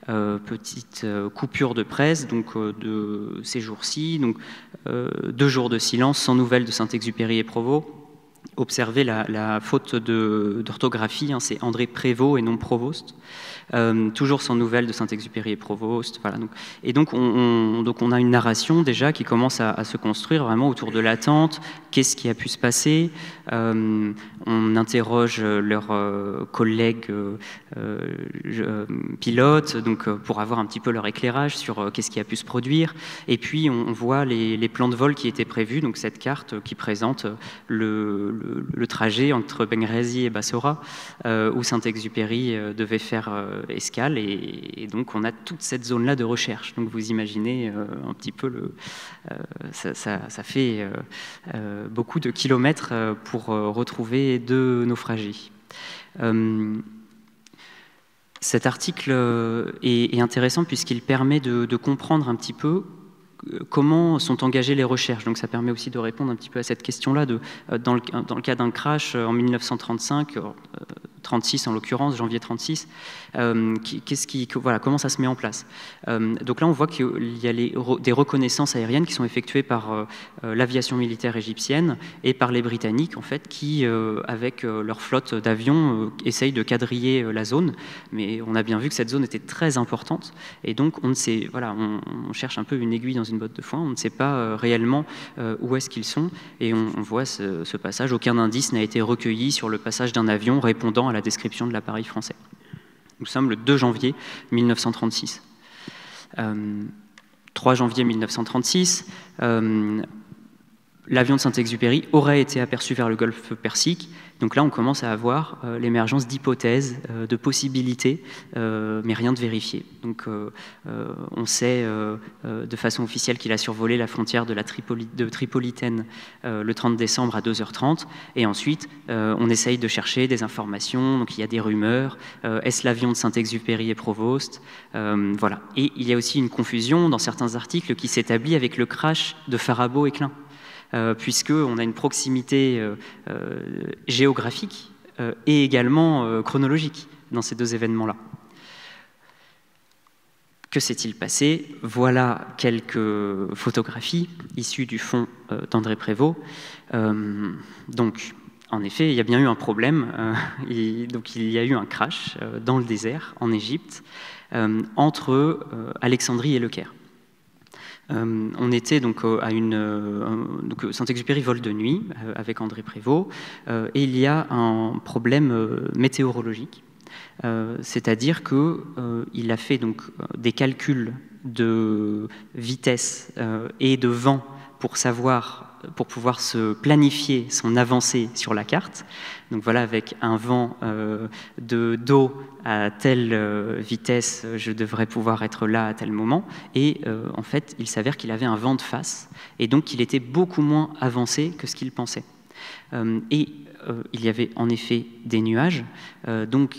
petites coupures de presse donc, de ces jours-ci, donc 2 jours de silence sans nouvelles de Saint-Exupéry et Prévost. Observez la faute d'orthographie, c'est André Prévost et non Provost. Toujours sans nouvelles de Saint-Exupéry et Provost. Voilà, donc on a une narration déjà qui commence à se construire vraiment autour de l'attente. Qu'est-ce qui a pu se passer? On interroge leurs collègues pilotes donc, pour avoir un petit peu leur éclairage sur qu'est-ce qui a pu se produire. Et puis on voit les plans de vol qui étaient prévus, donc cette carte qui présente le trajet entre Benghazi et Bassora, où Saint-Exupéry devait faire escale, et donc on a toute cette zone-là de recherche. Donc vous imaginez un petit peu ça fait beaucoup de kilomètres pour retrouver 2 naufragés. Cet article est intéressant puisqu'il permet de comprendre un petit peu comment sont engagées les recherches. Donc ça permet aussi de répondre un petit peu à cette question-là. Dans le cas d'un crash en 1935, 36 en l'occurrence, janvier 36. Voilà, comment ça se met en place. Donc là, on voit qu'il y a des reconnaissances aériennes qui sont effectuées par l'aviation militaire égyptienne et par les Britanniques, en fait, qui, avec leur flotte d'avions, essayent de quadriller la zone. Mais on a bien vu que cette zone était très importante, et donc on ne sait, voilà, on cherche un peu une aiguille dans une botte de foin, on ne sait pas réellement où est-ce qu'ils sont, et on voit ce passage. Aucun indice n'a été recueilli sur le passage d'un avion répondant à la description de l'appareil français. Nous sommes le 2 janvier 1936. 3 janvier 1936, l'avion de Saint-Exupéry aurait été aperçu vers le golfe Persique. Donc là, on commence à avoir l'émergence d'hypothèses, de possibilités, mais rien de vérifié. Donc on sait de façon officielle qu'il a survolé la frontière de Tripolitaine le 30 décembre à 2h30. Et ensuite, on essaye de chercher des informations. Donc il y a des rumeurs. Est-ce l'avion de Saint-Exupéry et Provost? Voilà. Et il y a aussi une confusion dans certains articles qui s'établit avec le crash de Farabaud et Klein. Puisqu'on a une proximité géographique et également chronologique dans ces deux événements-là. Que s'est-il passé? Voilà quelques photographies issues du fonds d'André Prévost. Donc, en effet, il y a bien eu un problème. Donc, il y a eu un crash dans le désert, en Égypte, entre Alexandrie et Le Caire. On était donc donc Saint-Exupéry vole de nuit avec André Prévost, et il y a un problème météorologique, c'est-à-dire qu'il a fait donc des calculs de vitesse et de vent pour pouvoir se planifier son avancée sur la carte. Donc voilà, avec un vent d'eau à telle vitesse, je devrais pouvoir être là à tel moment. Et en fait, il s'avère qu'il avait un vent de face, et donc il était beaucoup moins avancé que ce qu'il pensait. Il y avait en effet des nuages, donc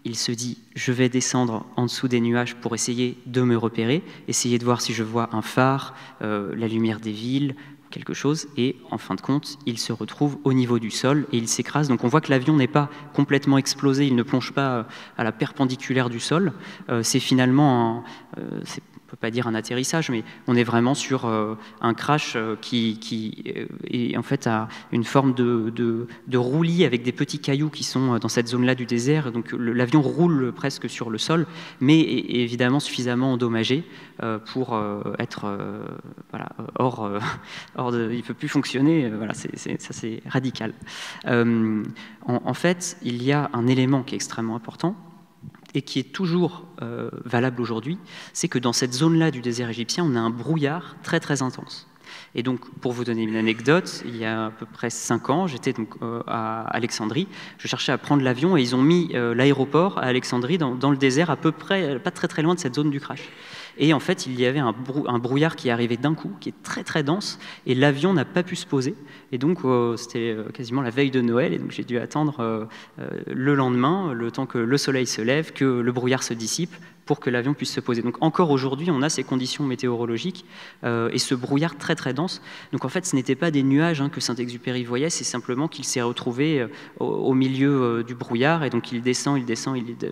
il se dit, je vais descendre en dessous des nuages pour essayer de me repérer, essayer de voir si je vois un phare, la lumière des villes, quelque chose, et en fin de compte, il se retrouve au niveau du sol et il s'écrase. Donc on voit que l'avion n'est pas complètement explosé, il ne plonge pas à la perpendiculaire du sol. C'est finalement, on ne peut pas dire un atterrissage, mais on est vraiment sur un crash qui est en fait à une forme de roulis avec des petits cailloux qui sont dans cette zone-là du désert. Donc l'avion roule presque sur le sol, mais est évidemment suffisamment endommagé pour être voilà, hors de, il ne peut plus fonctionner. Voilà, ça c'est radical. En fait, il y a un élément qui est extrêmement important, et qui est toujours valable aujourd'hui, c'est que dans cette zone-là du désert égyptien, on a un brouillard très très intense. Et donc, pour vous donner une anecdote, il y a à peu près 5 ans, j'étais donc à Alexandrie, je cherchais à prendre l'avion et ils ont mis l'aéroport à Alexandrie dans le désert, à peu près, pas très très loin de cette zone du crash. Et en fait, il y avait un brouillard qui est arrivé d'un coup, qui est très très dense, et l'avion n'a pas pu se poser. Et donc, c'était quasiment la veille de Noël, et donc j'ai dû attendre le lendemain, le temps que le soleil se lève, que le brouillard se dissipe, pour que l'avion puisse se poser. Donc encore aujourd'hui, on a ces conditions météorologiques et ce brouillard très très dense. Donc en fait, ce n'était pas des nuages que Saint-Exupéry voyait, c'est simplement qu'il s'est retrouvé au milieu du brouillard, et donc il descend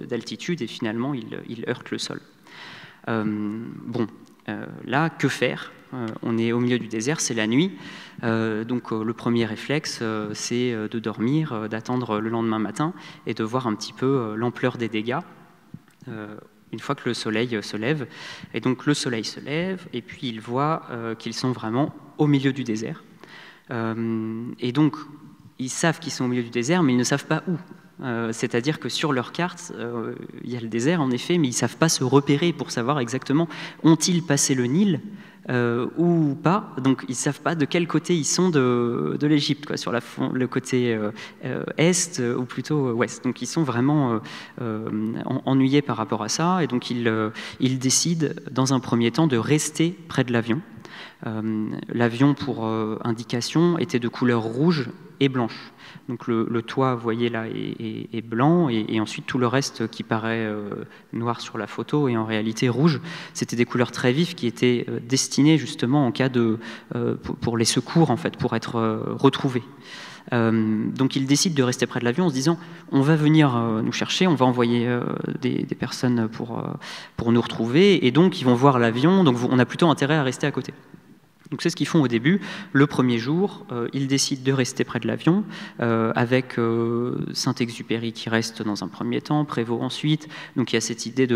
d'altitude, et finalement, il heurte le sol. Là, que faire? On est au milieu du désert, c'est la nuit, donc le premier réflexe, c'est de dormir, d'attendre le lendemain matin et de voir un petit peu l'ampleur des dégâts une fois que le soleil se lève. Et donc le soleil se lève, et puis il voit qu'ils sont vraiment au milieu du désert. Et donc, ils savent qu'ils sont au milieu du désert, mais ils ne savent pas où. C'est-à-dire que sur leur carte, il y a le désert en effet, mais ils ne savent pas se repérer pour savoir exactement ont-ils passé le Nil ou pas. Donc ils ne savent pas de quel côté ils sont de l'Égypte, sur le côté est ou plutôt ouest. Donc ils sont vraiment ennuyés par rapport à ça, et donc ils décident dans un premier temps de rester près de l'avion. L'avion, pour indication, était de couleur rouge et blanche. Donc le toit, vous voyez là, est blanc, et ensuite tout le reste qui paraît noir sur la photo est en réalité rouge. C'était des couleurs très vives qui étaient destinées justement en cas pour les secours, en fait, pour être retrouvés. Donc ils décident de rester près de l'avion en se disant on va venir nous chercher, on va envoyer des personnes pour nous retrouver, et donc ils vont voir l'avion, donc on a plutôt intérêt à rester à côté. Donc c'est ce qu'ils font au début. Le premier jour, ils décident de rester près de l'avion, avec Saint-Exupéry qui reste dans un premier temps, Prévost ensuite. Donc il y a cette idée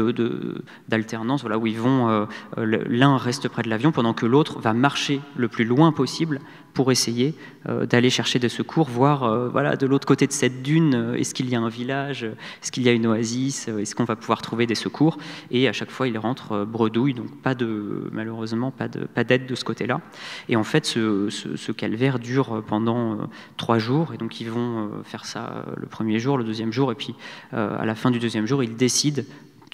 d'alternance, voilà, où ils vont, l'un reste près de l'avion pendant que l'autre va marcher le plus loin possible pour essayer d'aller chercher des secours, voir voilà, de l'autre côté de cette dune, est-ce qu'il y a un village, est-ce qu'il y a une oasis, est-ce qu'on va pouvoir trouver des secours. Et à chaque fois, ils rentrent bredouille, donc malheureusement pas d'aide de ce côté-là. Et en fait, ce calvaire dure pendant 3 jours, et donc ils vont faire ça le premier jour, le deuxième jour, et puis à la fin du deuxième jour, ils décident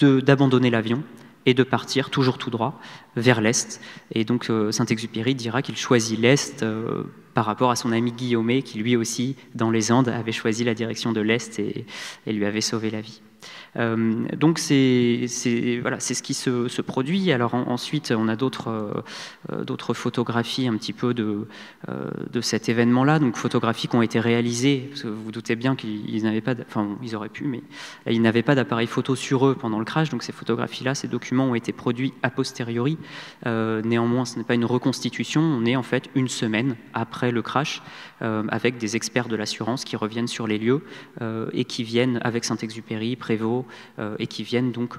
d'abandonner l'avion et de partir toujours tout droit vers l'Est. Et donc Saint-Exupéry dira qu'il choisit l'Est par rapport à son ami Guillaumet, qui lui aussi, dans les Andes, avait choisi la direction de l'Est et lui avait sauvé la vie. Donc c'est ce qui se produit. Alors ensuite, on a d'autres photographies un petit peu de cet événement-là, donc photographies qui ont été réalisées, parce que vous vous doutez bien qu'ils n'avaient pas, ils auraient pu, mais ils n'avaient pas d'appareil photo sur eux pendant le crash, donc ces photographies-là, ces documents ont été produits a posteriori. Néanmoins, ce n'est pas une reconstitution, on est en fait une semaine après le crash, avec des experts de l'assurance qui reviennent sur les lieux et qui viennent avec Saint-Exupéry, Prévost, et qui viennent donc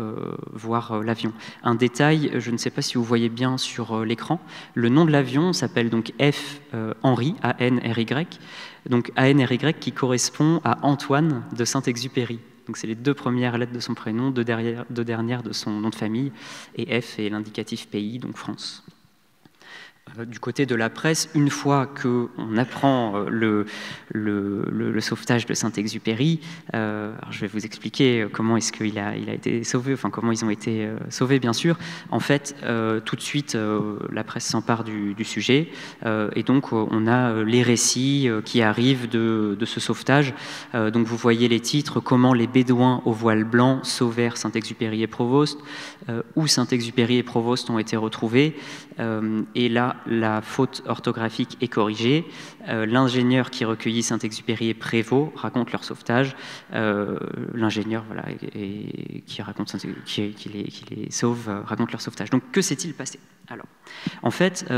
voir l'avion. Un détail, je ne sais pas si vous voyez bien sur l'écran, le nom de l'avion s'appelle donc F. Henry, A-N-R-Y, donc A-N-R-Y qui correspond à Antoine de Saint-Exupéry. Donc c'est les 2 premières lettres de son prénom, 2 dernières de son nom de famille, et F est l'indicatif pays, donc France. Du côté de la presse, une fois qu'on apprend le sauvetage de Saint-Exupéry, je vais vous expliquer comment est-ce qu'il a été sauvé, enfin comment ils ont été sauvés bien sûr. En fait, tout de suite, la presse s'empare du sujet, et donc on a les récits qui arrivent de ce sauvetage. Donc vous voyez les titres, comment les Bédouins au voile blanc sauvèrent Saint-Exupéry et Provost, où Saint-Exupéry et Provost ont été retrouvés, et là, la faute orthographique est corrigée. L'ingénieur qui recueillit Saint-Exupéry et Prévost raconte leur sauvetage. L'ingénieur voilà, qui les sauve raconte leur sauvetage. Donc que s'est-il passé? Alors, en fait,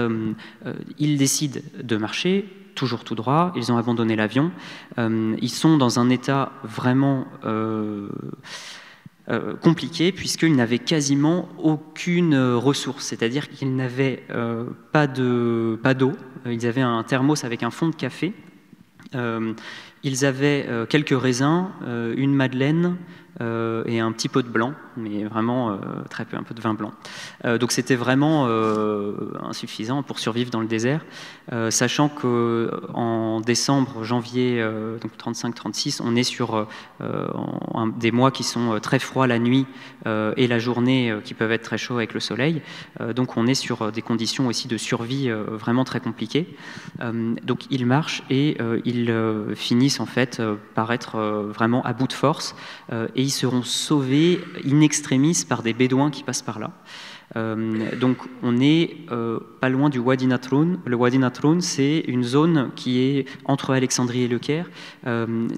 ils décident de marcher toujours tout droit. Ils ont abandonné l'avion. Ils sont dans un état vraiment compliqué, puisqu'ils n'avaient quasiment aucune ressource, c'est-à-dire qu'ils n'avaient pas d'eau, ils avaient un thermos avec un fond de café, ils avaient quelques raisins, une madeleine et un petit pot de blanc, mais vraiment très peu, un peu de vin blanc. Donc c'était vraiment insuffisant pour survivre dans le désert, sachant qu'en décembre, janvier, donc 35-36, on est sur des mois qui sont très froids la nuit et la journée qui peuvent être très chauds avec le soleil. Donc on est sur des conditions aussi de survie vraiment très compliquées. Donc ils marchent et ils finissent en fait par être vraiment à bout de force et ils seront sauvés in extremis par des Bédouins qui passent par là. Donc on est pas loin du Wadi Natroun. Le Wadi Natroun, c'est une zone qui est entre Alexandrie et Le Caire.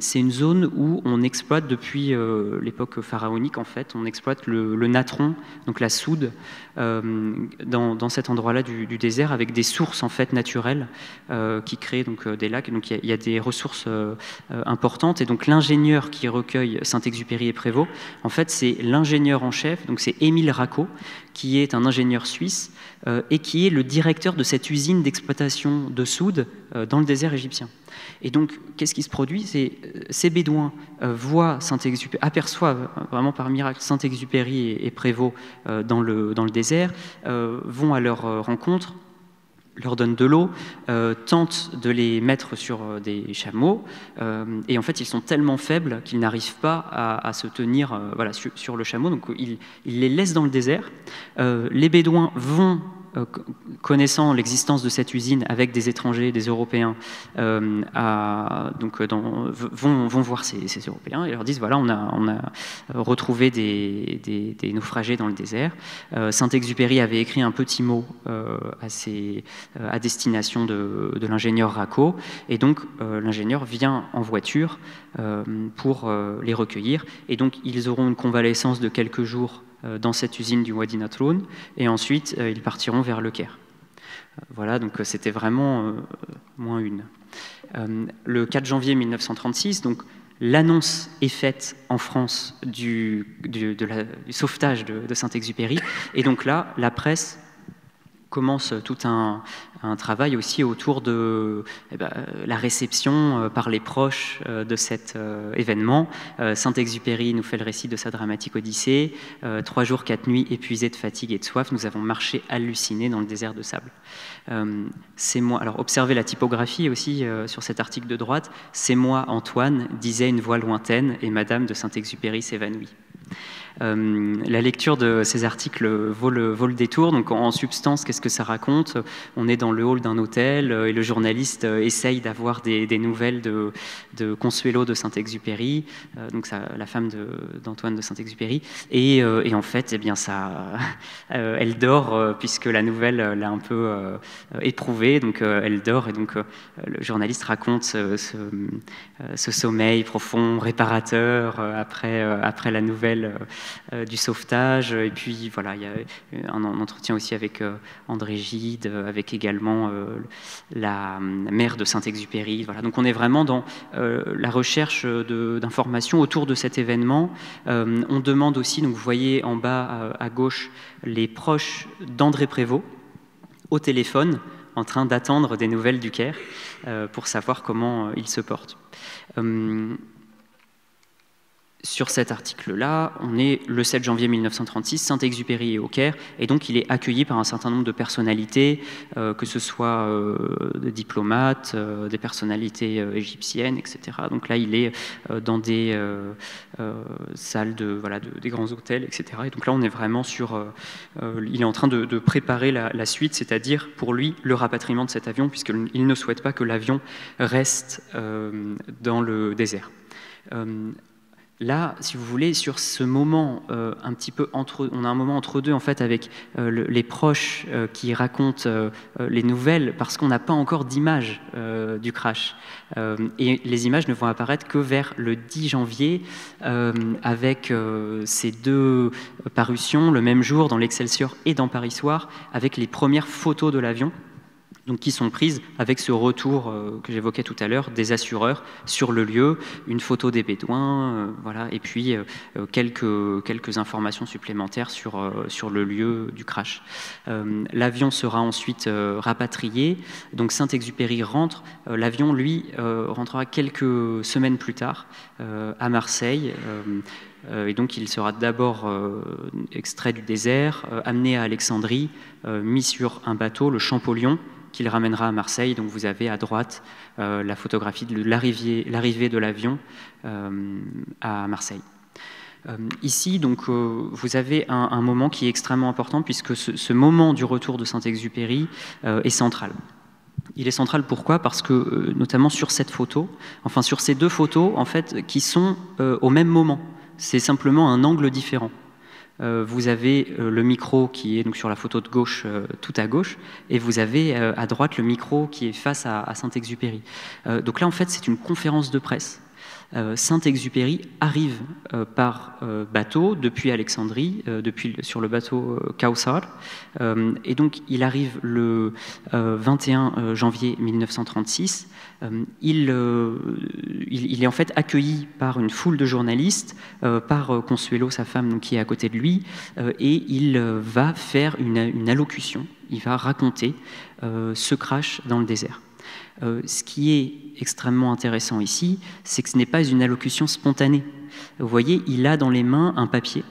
C'est une zone où on exploite depuis l'époque pharaonique, en fait, on exploite le natron, donc la soude, dans cet endroit-là du désert, avec des sources en fait naturelles qui créent donc des lacs. Donc il y a des ressources importantes. Et donc l'ingénieur qui recueille Saint-Exupéry et Prévost, en fait, c'est l'ingénieur en chef. Donc c'est Émile Racot, qui est un ingénieur suisse et qui est le directeur de cette usine d'exploitation de soude dans le désert égyptien. Et donc, qu'est-ce qui se produit? C'est ces Bédouins aperçoivent vraiment par miracle Saint-Exupéry et Prévost dans le désert, vont à leur rencontre, leur donnent de l'eau, tentent de les mettre sur des chameaux, et en fait ils sont tellement faibles qu'ils n'arrivent pas à se tenir voilà, sur le chameau, donc ils les laissent dans le désert. Les Bédouins vont connaissant l'existence de cette usine avec des étrangers, des Européens, vont voir ces Européens et leur disent voilà, on a retrouvé des naufragés dans le désert. Saint-Exupéry avait écrit un petit mot à destination de l'ingénieur Racco, et donc l'ingénieur vient en voiture pour les recueillir, et donc ils auront une convalescence de quelques jours dans cette usine du Wadi Natroun, et ensuite ils partiront vers Le Caire. Voilà, donc c'était vraiment moins une. Le 4 janvier 1936, donc l'annonce est faite en France du sauvetage de Saint-Exupéry, et donc là, la presse commence tout un travail aussi autour de la réception par les proches de cet événement. Saint-Exupéry nous fait le récit de sa dramatique odyssée. 3 jours, 4 nuits, épuisés de fatigue et de soif, nous avons marché hallucinés dans le désert de sable. C'est moi. Alors observez la typographie aussi sur cet article de droite. C'est moi, Antoine, disait une voix lointaine, et Madame de Saint-Exupéry s'évanouit. La lecture de ces articles vaut le détour. Donc en substance, qu'est-ce que ça raconte? On est dans le hall d'un hôtel et le journaliste essaye d'avoir des nouvelles de Consuelo de Saint-Exupéry, donc la femme d'Antoine de Saint-Exupéry, et en fait, eh bien, elle dort puisque la nouvelle l'a un peu éprouvée, donc elle dort, et donc le journaliste raconte ce sommeil profond, réparateur après la nouvelle du sauvetage. Et puis voilà, il y a un entretien aussi avec André Gide, avec également la mère de Saint-Exupéry. Voilà, donc on est vraiment dans la recherche d'informations autour de cet événement. On demande aussi, donc vous voyez en bas à gauche, les proches d'André Prévost au téléphone en train d'attendre des nouvelles du Caire pour savoir comment il se porte. Sur cet article-là, on est le 7 janvier 1936, Saint-Exupéry est au Caire, et donc il est accueilli par un certain nombre de personnalités, que ce soit des diplomates, des personnalités égyptiennes, etc. Donc là, il est dans des salles des grands hôtels, etc. Et donc là, on est vraiment sur... il est en train de préparer la suite, c'est-à-dire pour lui le rapatriement de cet avion, puisqu'il ne souhaite pas que l'avion reste dans le désert. Là, si vous voulez, sur ce moment un petit peu on a un moment entre deux en fait avec les proches qui racontent les nouvelles parce qu'on n'a pas encore d'image du crash. Et les images ne vont apparaître que vers le 10 janvier avec ces deux parutions le même jour dans l'Excelsior et dans Paris Soir avec les premières photos de l'avion. Donc, qui sont prises avec ce retour que j'évoquais tout à l'heure des assureurs sur le lieu, une photo des Bédouins, voilà, et puis quelques informations supplémentaires sur le lieu du crash. L'avion sera ensuite rapatrié, donc Saint-Exupéry rentre, l'avion lui rentrera quelques semaines plus tard à Marseille, et donc il sera d'abord extrait du désert, amené à Alexandrie, mis sur un bateau, le Champollion, qu'il ramènera à Marseille. Donc vous avez à droite la photographie de l'arrivée de l'avion à Marseille. Ici, donc, vous avez un moment qui est extrêmement important puisque ce moment du retour de Saint-Exupéry est central. Il est central pourquoi? Parce que, notamment sur cette photo, enfin sur ces deux photos, en fait, qui sont au même moment. C'est simplement un angle différent. Vous avez le micro qui est donc sur la photo de gauche, tout à gauche, et vous avez à droite le micro qui est face à Saint-Exupéry. Donc là, en fait, c'est une conférence de presse. Saint-Exupéry arrive par bateau depuis Alexandrie, sur le bateau Kawsar, et donc il arrive le 21 janvier 1936. Il est en fait accueilli par une foule de journalistes, par Consuelo, sa femme, donc, qui est à côté de lui, et il va faire une allocution, il va raconter ce crash dans le désert. Ce qui est extrêmement intéressant ici, c'est que ce n'est pas une allocution spontanée. Vous voyez, il a dans les mains un papier,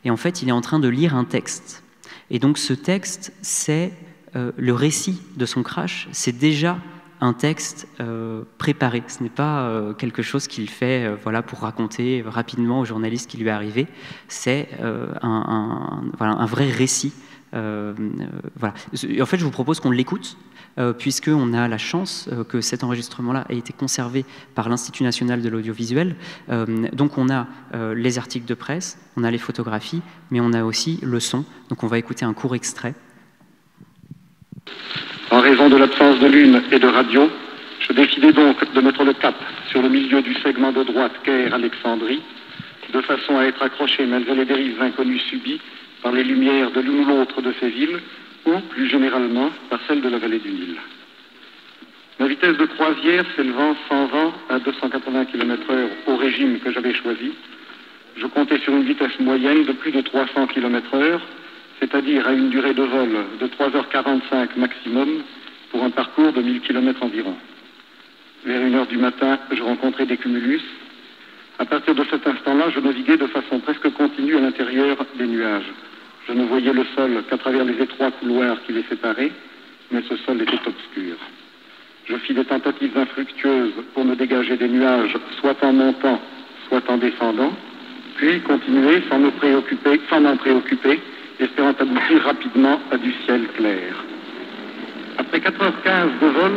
et en fait, il est en train de lire un texte. Et donc ce texte, c'est le récit de son crash, c'est déjà un texte préparé. Ce n'est pas quelque chose qu'il fait pour raconter rapidement aux journalistes qui lui est arrivé. C'est un vrai récit Voilà. Et en fait, je vous propose qu'on l'écoute, puisqu'on a la chance que cet enregistrement-là ait été conservé par l'Institut national de l'audiovisuel. Donc on a les articles de presse, on a les photographies, mais on a aussi le son. Donc on va écouter un court extrait. En raison de l'absence de lune et de radio, je décidai donc de mettre le cap sur le milieu du segment de droite Caire-Alexandrie, de façon à être accroché malgré les dérives inconnues subies par les lumières de l'une ou l'autre de ces villes, ou, plus généralement, par celles de la vallée du Nil. Ma vitesse de croisière s'élevant sans vent à 280 km/h au régime que j'avais choisi, je comptais sur une vitesse moyenne de plus de 300 km/h, c'est-à-dire à une durée de vol de 3h45 maximum pour un parcours de 1000 km environ. Vers 1h du matin, je rencontrais des cumulus. À partir de cet instant-là, je naviguais de façon presque continue à l'intérieur des nuages. Je ne voyais le sol qu'à travers les étroits couloirs qui les séparaient, mais ce sol était obscur. Je fis des tentatives infructueuses pour me dégager des nuages, soit en montant, soit en descendant, puis continuer sans m'en préoccuper, espérant aboutir rapidement à du ciel clair. Après 4h15 de vol,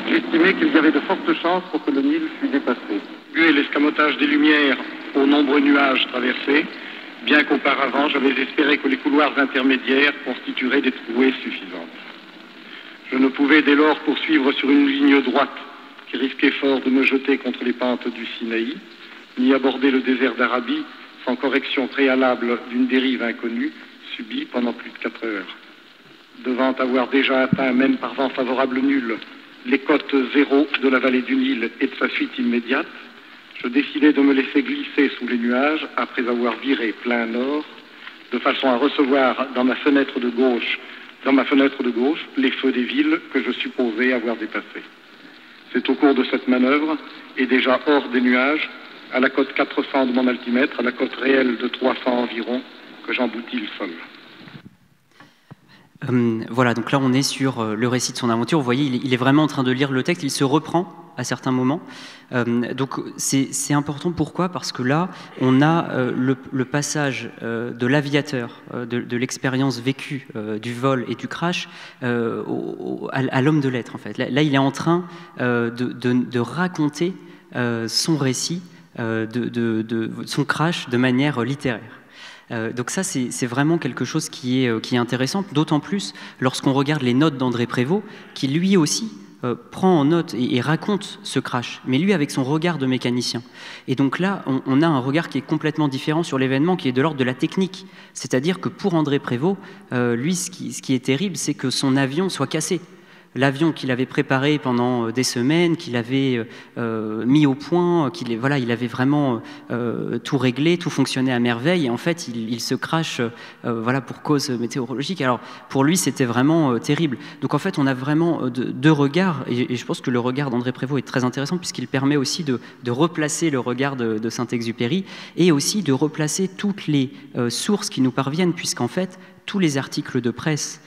j'estimais qu'il y avait de fortes chances pour que le Nil fût dépassé. Vu l'escamotage des lumières aux nombreux nuages traversés, bien qu'auparavant j'avais espéré que les couloirs intermédiaires constitueraient des trouées suffisantes. Je ne pouvais dès lors poursuivre sur une ligne droite qui risquait fort de me jeter contre les pentes du Sinaï, ni aborder le désert d'Arabie sans correction préalable d'une dérive inconnue subie pendant plus de 4 heures. Devant avoir déjà atteint, même par vent favorable nul, les côtes zéro de la vallée du Nil et de sa suite immédiate, je décidai de me laisser glisser sous les nuages après avoir viré plein nord, de façon à recevoir dans ma fenêtre de gauche, les feux des villes que je supposais avoir dépassés. C'est au cours de cette manœuvre, et déjà hors des nuages, à la cote 400 de mon altimètre, à la cote réelle de 300 environ, que j'emboutis le sol. Voilà, donc là on est sur le récit de son aventure. Vous voyez, il est vraiment en train de lire le texte, il se reprend à certains moments. Donc c'est important, pourquoi? Parce que là, on a le passage de l'aviateur, de l'expérience vécue du vol et du crash, à l'homme de lettres, en fait. Là, il est en train de raconter son récit, son crash de manière littéraire. Donc ça, c'est vraiment quelque chose qui est intéressant, d'autant plus lorsqu'on regarde les notes d'André Prévost, qui lui aussi prend en note et raconte ce crash, mais lui avec son regard de mécanicien. Et donc là, on a un regard qui est complètement différent sur l'événement, qui est de l'ordre de la technique. C'est-à-dire que pour André Prévost, lui, ce qui est terrible, c'est que son avion soit cassé. L'avion qu'il avait préparé pendant des semaines, qu'il avait mis au point, il avait vraiment tout réglé, tout fonctionnait à merveille, et en fait, il se crache pour cause météorologique. Alors, pour lui, c'était vraiment terrible. Donc, en fait, on a vraiment deux regards, et je pense que le regard d'André Prévost est très intéressant, puisqu'il permet aussi de replacer le regard de Saint-Exupéry, et aussi de replacer toutes les sources qui nous parviennent, puisqu'en fait, tous les articles de presse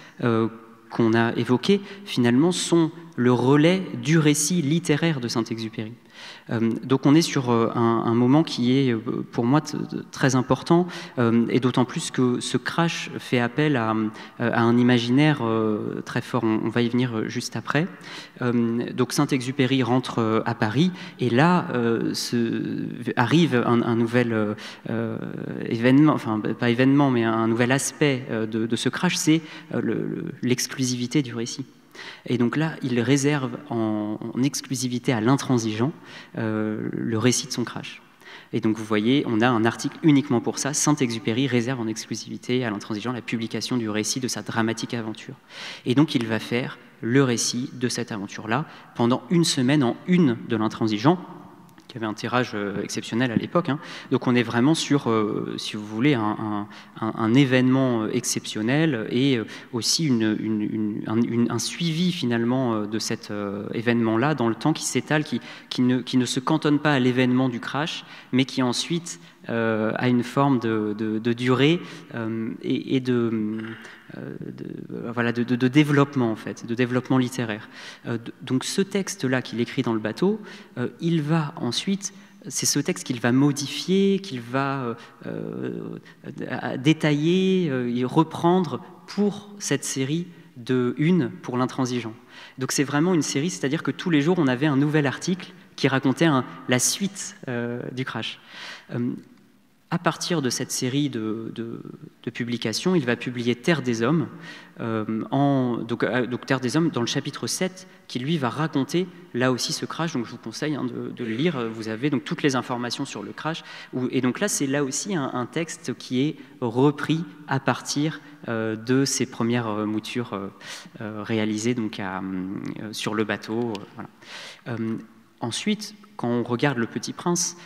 qu'on a évoqués, finalement, sont le relais du récit littéraire de Saint-Exupéry. Donc on est sur un moment qui est pour moi très important, et d'autant plus que ce crash fait appel à un imaginaire très fort. On va y venir juste après. Donc Saint-Exupéry rentre à Paris, et là arrive un nouvel événement, enfin pas événement, mais un nouvel aspect de ce crash, c'est l'exclusivité du récit. Et donc là, il réserve en exclusivité à l'intransigeant le récit de son crash. Et donc vous voyez, on a un article uniquement pour ça. Saint-Exupéry réserve en exclusivité à l'intransigeant la publication du récit de sa dramatique aventure. Et donc il va faire le récit de cette aventure-là pendant une semaine en une de l'intransigeant, qui avait un tirage exceptionnel à l'époque. Donc on est vraiment sur, si vous voulez, un événement exceptionnel, et aussi un suivi finalement de cet événement-là dans le temps, qui s'étale, qui ne se cantonne pas à l'événement du crash, mais qui ensuite a une forme de durée et de développement, en fait, de développement littéraire. Donc ce texte-là qu'il écrit dans le bateau, il va ensuite c'est ce texte qu'il va modifier, qu'il va détailler et reprendre pour cette série de Une pour l'intransigeant. Donc c'est vraiment une série, c'est-à-dire que tous les jours on avait un nouvel article qui racontait la suite du crash. À partir de cette série de publications, il va publier Terre des Hommes, donc Terre des Hommes dans le chapitre 7, qui lui va raconter là aussi ce crash. Donc je vous conseille de le lire. Vous avez donc toutes les informations sur le crash. Et donc là, c'est là aussi un texte qui est repris à partir de ces premières moutures réalisées donc sur le bateau. Voilà. Ensuite, quand on regarde Le Petit Prince,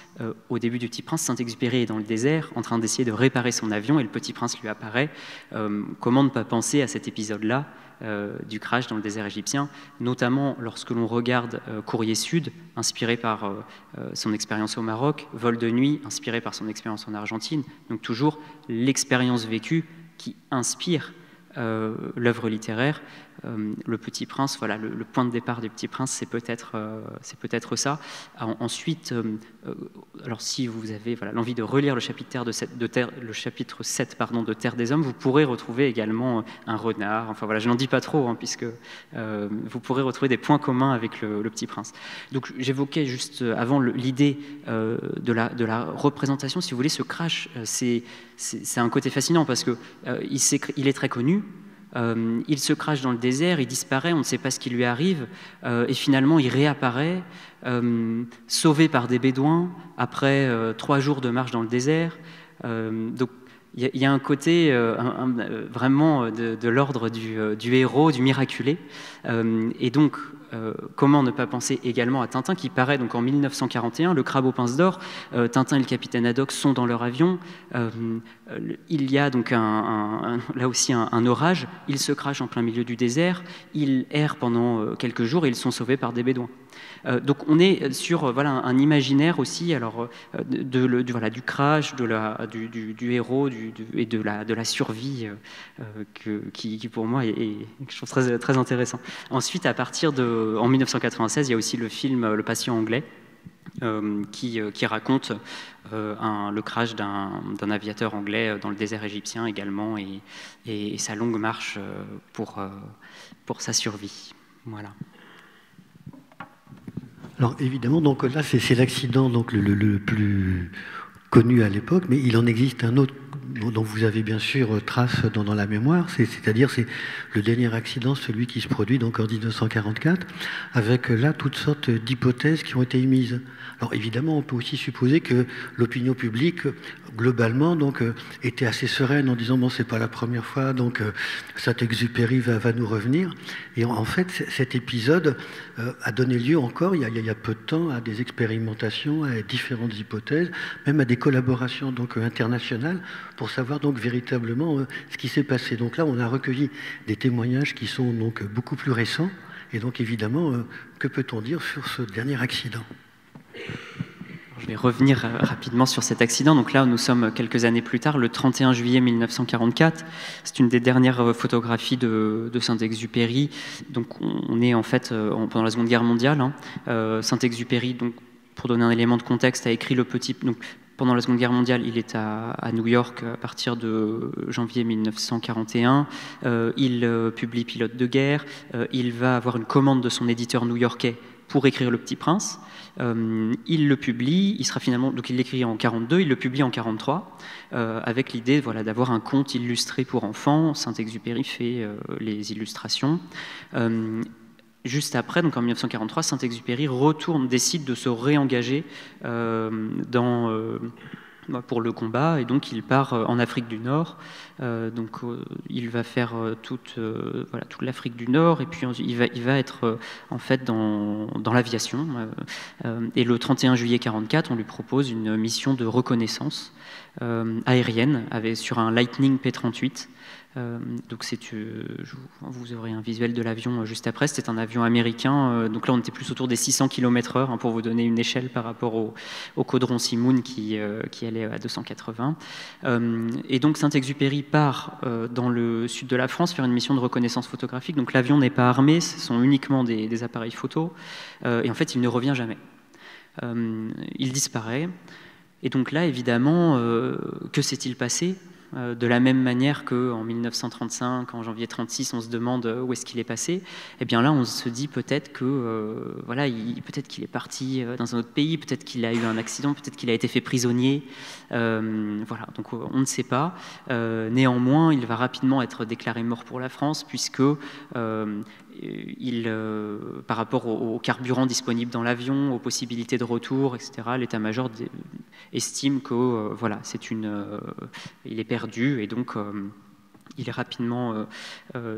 au début du Petit Prince, Saint-Exupéry est dans le désert en train d'essayer de réparer son avion et le Petit Prince lui apparaît. Comment ne pas penser à cet épisode-là du crash dans le désert égyptien, notamment lorsque l'on regarde Courrier Sud, inspiré par son expérience au Maroc, Vol de nuit, inspiré par son expérience en Argentine, donc toujours l'expérience vécue qui inspire l'œuvre littéraire. Le Petit Prince, voilà, le point de départ du Petit Prince, c'est peut-être ça. Ensuite, alors si vous avez l'envie de relire le chapitre 7 de Terre des Hommes, vous pourrez retrouver également un renard. Enfin voilà, je n'en dis pas trop, puisque vous pourrez retrouver des points communs avec le Petit Prince. Donc j'évoquais juste avant l'idée de la représentation. Si vous voulez, ce crash, c'est un côté fascinant parce que il est très connu. Il se crache dans le désert, il disparaît, on ne sait pas ce qui lui arrive, et finalement il réapparaît, sauvé par des bédouins, après 3 jours de marche dans le désert. Donc il y a un côté vraiment de l'ordre du héros, du miraculé. Et donc, comment ne pas penser également à Tintin, qui paraît donc en 1941, Le Crabe aux pinces d'or. Tintin et le capitaine Haddock sont dans leur avion. Il y a donc là aussi un orage. Ils se crachent en plein milieu du désert. Ils errent pendant quelques jours et ils sont sauvés par des bédouins. Donc on est sur un imaginaire aussi du crash, du héros et de la survie qui pour moi est quelque chose de très, très intéressant. Ensuite, en 1996, il y a aussi le film Le Patient anglais qui raconte le crash d'un aviateur anglais dans le désert égyptien également et sa longue marche pour sa survie. Voilà. Alors évidemment, donc là c'est l'accident donc le plus connu à l'époque, mais il en existe un autre dont vous avez bien sûr trace dans la mémoire, c'est-à-dire c'est le dernier accident, celui qui se produit donc en 1944, avec là toutes sortes d'hypothèses qui ont été émises. Alors évidemment, on peut aussi supposer que l'opinion publique, globalement, donc, était assez sereine en disant bon, c'est pas la première fois, donc Saint-Exupéry va nous revenir. Et en fait, cet épisode a donné lieu encore, il y a peu de temps, à des expérimentations, à différentes hypothèses, même à des collaborations donc internationales pour savoir donc véritablement ce qui s'est passé. Donc là, on a recueilli des témoignages qui sont donc beaucoup plus récents. Et donc évidemment, que peut-on dire sur ce dernier accident ? Je vais revenir rapidement sur cet accident. Donc là, nous sommes quelques années plus tard, le 31 juillet 1944. C'est une des dernières photographies de Saint-Exupéry. Donc on est en fait pendant la Seconde Guerre mondiale. Saint-Exupéry, donc pour donner un élément de contexte, a écrit le petit. Donc, pendant la Seconde Guerre mondiale, il est à New York à partir de janvier 1941. Il publie Pilote de guerre. Il va avoir une commande de son éditeur new-yorkais pour écrire Le Petit Prince. Il le publie, donc il l'écrit en 42, il le publie en 43, avec l'idée d'avoir un conte illustré pour enfants. Saint-Exupéry fait les illustrations. Juste après, donc en 1943, Saint-Exupéry décide de se réengager pour le combat, et donc il part en Afrique du Nord. Il va faire toute l'Afrique du Nord, et puis il va être en fait dans l'aviation. Et le 31 juillet 1944, on lui propose une mission de reconnaissance aérienne sur un Lightning P-38. Donc vous aurez un visuel de l'avion juste après. C'était un avion américain. Donc là, on était plus autour des 600 km/h, pour vous donner une échelle par rapport au Caudron Simoun qui allait à 280. Et donc Saint-Exupéry part dans le sud de la France faire une mission de reconnaissance photographique. Donc l'avion n'est pas armé, ce sont uniquement des appareils photo. Et en fait, il ne revient jamais. Il disparaît. Et donc là, évidemment, que s'est-il passé ? De la même manière qu'en 1935, en janvier 1936, on se demande où est-ce qu'il est passé, eh bien là, on se dit peut-être que voilà, peut-être qu'il est parti dans un autre pays, peut-être qu'il a eu un accident, peut-être qu'il a été fait prisonnier. Voilà, donc on ne sait pas. Néanmoins, il va rapidement être déclaré mort pour la France, puisque par rapport au carburant disponible dans l'avion, aux possibilités de retour, etc., l'état-major estime que voilà, il est perdu et donc il est rapidement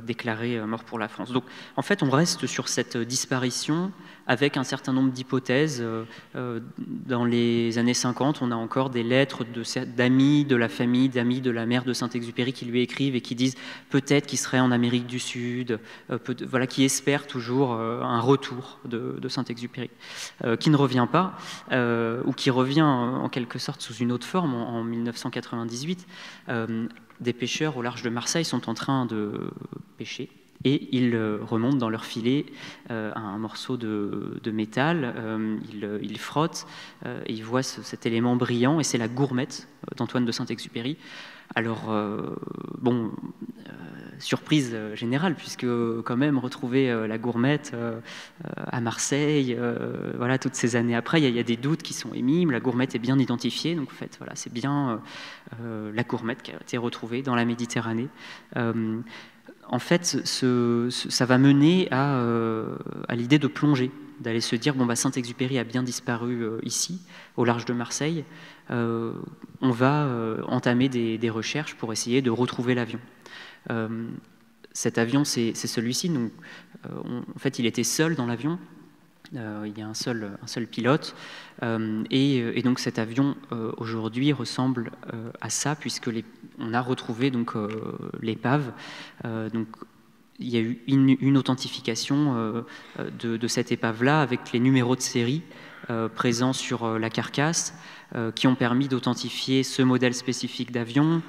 déclaré mort pour la France. Donc en fait, on reste sur cette disparition avec un certain nombre d'hypothèses. Dans les années 50, on a encore des lettres d'amis de la famille, d'amis de la mère de Saint-Exupéry qui lui écrivent et qui disent peut-être qu'il serait en Amérique du Sud, voilà, qui espèrent toujours un retour de Saint-Exupéry, qui ne revient pas, ou qui revient en quelque sorte sous une autre forme en 1998. Des pêcheurs au large de Marseille sont en train de pêcher et ils remontent dans leur filet un morceau de métal, ils frottent et ils voient cet élément brillant et c'est la gourmette d'Antoine de Saint-Exupéry. Alors, surprise générale, puisque quand même retrouver la gourmette à Marseille, voilà, toutes ces années après, il y a des doutes qui sont émis, mais la gourmette est bien identifiée, donc en fait, voilà, c'est bien la gourmette qui a été retrouvée dans la Méditerranée. En fait, ça va mener à l'idée de plonger, d'aller se dire, Saint-Exupéry a bien disparu ici, au large de Marseille, on va entamer des recherches pour essayer de retrouver l'avion. Cet avion, c'est celui-ci, donc en fait, il était seul dans l'avion, il y a un seul pilote, et donc cet avion, aujourd'hui, ressemble à ça, puisque on a retrouvé donc l'épave. Donc, il y a eu une authentification de cette épave-là avec les numéros de série présents sur la carcasse qui ont permis d'authentifier ce modèle spécifique d'avion,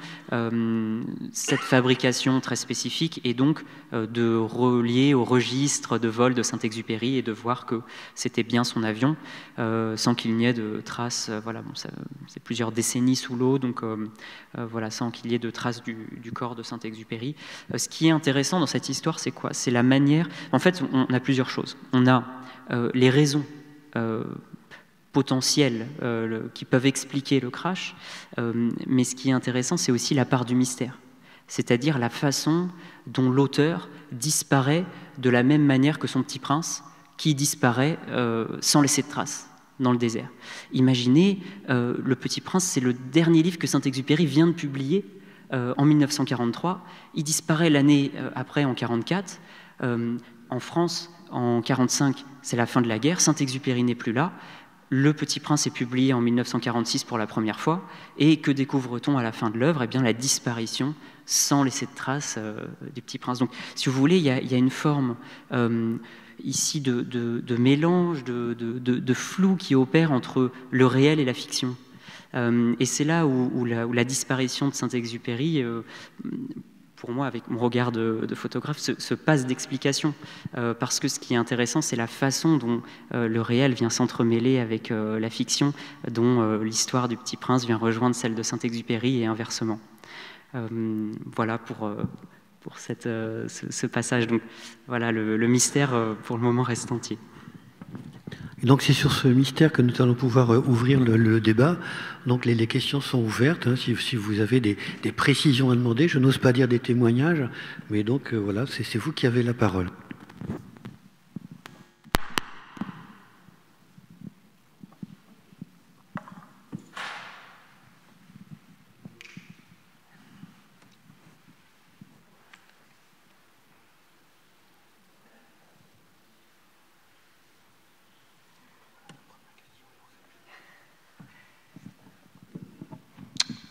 cette fabrication très spécifique et donc de relier au registre de vol de Saint-Exupéry et de voir que c'était bien son avion sans qu'il n'y ait de traces, voilà, c'est plusieurs décennies sous l'eau, donc voilà, sans qu'il y ait de traces du corps de Saint-Exupéry. Ce qui est intéressant dans cette histoire, c'est quoi ? C'est la manière... En fait, on a plusieurs choses. On a les raisons potentielles qui peuvent expliquer le crash, mais ce qui est intéressant, c'est aussi la part du mystère, c'est-à-dire la façon dont l'auteur disparaît de la même manière que son Petit Prince, qui disparaît sans laisser de traces dans le désert. Imaginez, Le Petit Prince, c'est le dernier livre que Saint-Exupéry vient de publier en 1943. Il disparaît l'année après, en 1944. En France, en 1945, c'est la fin de la guerre. Saint-Exupéry n'est plus là. Le Petit Prince est publié en 1946 pour la première fois. Et que découvre-t-on à la fin de l'œuvre ? Eh bien, la disparition, sans laisser de traces, du Petit Prince. Donc, si vous voulez, il y a une forme ici de mélange, de flou qui opère entre le réel et la fiction. Et c'est là où la disparition de Saint-Exupéry, pour moi, avec mon regard de photographe, se passe d'explication. Parce que ce qui est intéressant, c'est la façon dont le réel vient s'entremêler avec la fiction, dont l'histoire du Petit Prince vient rejoindre celle de Saint-Exupéry et inversement. Voilà pour ce passage. Donc voilà, le mystère, pour le moment, reste entier. Et donc c'est sur ce mystère que nous allons pouvoir ouvrir le débat. Donc les questions sont ouvertes. Hein, si vous avez des précisions à demander, je n'ose pas dire des témoignages, mais donc voilà, c'est vous qui avez la parole.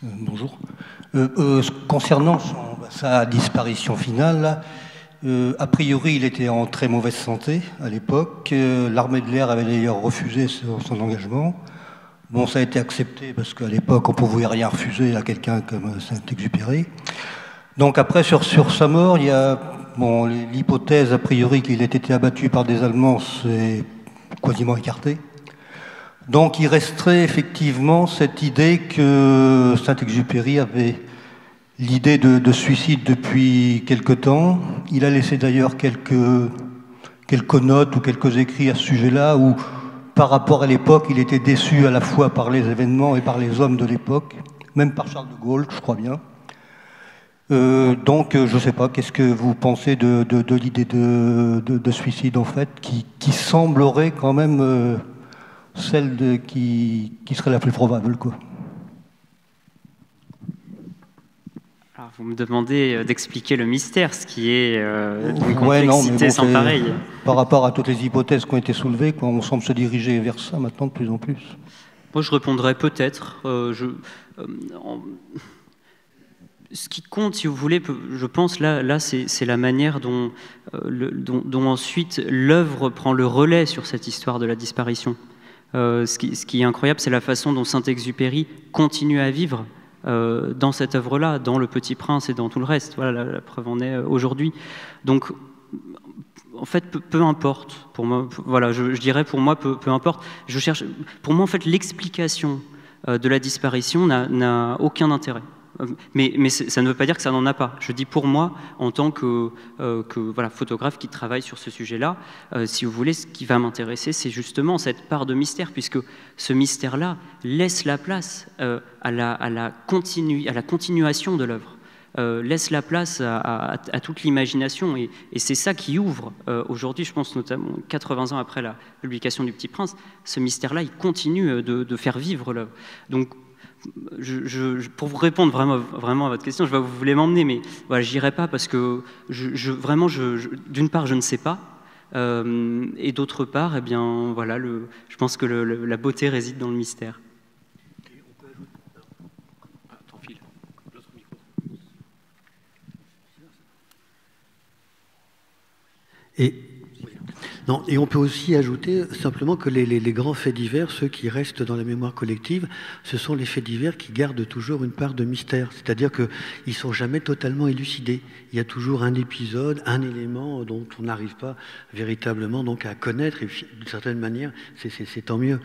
Bonjour. Concernant sa disparition finale, a priori, il était en très mauvaise santé à l'époque. L'armée de l'air avait d'ailleurs refusé son engagement. Bon, ça a été accepté parce qu'à l'époque, on ne pouvait rien refuser à quelqu'un comme Saint-Exupéry. Donc après, sur sa mort, il y a l'hypothèse a priori qu'il ait été abattu par des Allemands, c'est quasiment écarté. Donc il resterait effectivement cette idée que Saint-Exupéry avait l'idée de suicide depuis quelque temps. Il a laissé d'ailleurs quelques notes ou quelques écrits à ce sujet-là, où par rapport à l'époque, il était déçu à la fois par les événements et par les hommes de l'époque, même par Charles de Gaulle, je crois bien. Donc, je ne sais pas, qu'est-ce que vous pensez de l'idée de suicide, en fait, qui semblerait quand même celle qui serait la plus probable, quoi. Alors, vous me demandez d'expliquer le mystère, ce qui est d'une Ouais, complexité sans pareil. Par rapport à toutes les hypothèses qui ont été soulevées, quoi, on semble se diriger vers ça maintenant de plus en plus. Moi, je répondrais peut-être. Ce qui compte, si vous voulez, je pense, là c'est la manière dont ensuite l'œuvre prend le relais sur cette histoire de la disparition. Ce qui est incroyable, c'est la façon dont Saint-Exupéry continue à vivre dans cette œuvre-là, dans Le Petit Prince et dans tout le reste. Voilà, la preuve en est aujourd'hui. Donc, en fait, peu importe. Pour moi, voilà, je dirais pour moi, peu importe. Pour moi, en fait, l'explication de la disparition n'a aucun intérêt. Mais ça ne veut pas dire que ça n'en a pas. Je dis pour moi, en tant que voilà, photographe qui travaille sur ce sujet-là, si vous voulez, ce qui va m'intéresser, c'est justement cette part de mystère, puisque ce mystère-là laisse la place à la continuation de l'œuvre, laisse la place à toute l'imagination, et c'est ça qui ouvre aujourd'hui, je pense notamment 80 ans après la publication du Petit Prince, ce mystère-là, il continue de faire vivre l'œuvre. Donc, pour vous répondre vraiment à votre question, je vois où vous voulez m'emmener, mais voilà, j'irai pas parce que vraiment, d'une part, je ne sais pas, et d'autre part, eh bien, voilà, je pense que la beauté réside dans le mystère. Et on peut aussi ajouter simplement que les grands faits divers, ceux qui restent dans la mémoire collective, ce sont les faits divers qui gardent toujours une part de mystère. C'est-à-dire qu'ils ne sont jamais totalement élucidés. Il y a toujours un épisode, un élément dont on n'arrive pas véritablement donc à connaître, et d'une certaine manière, c'est tant mieux.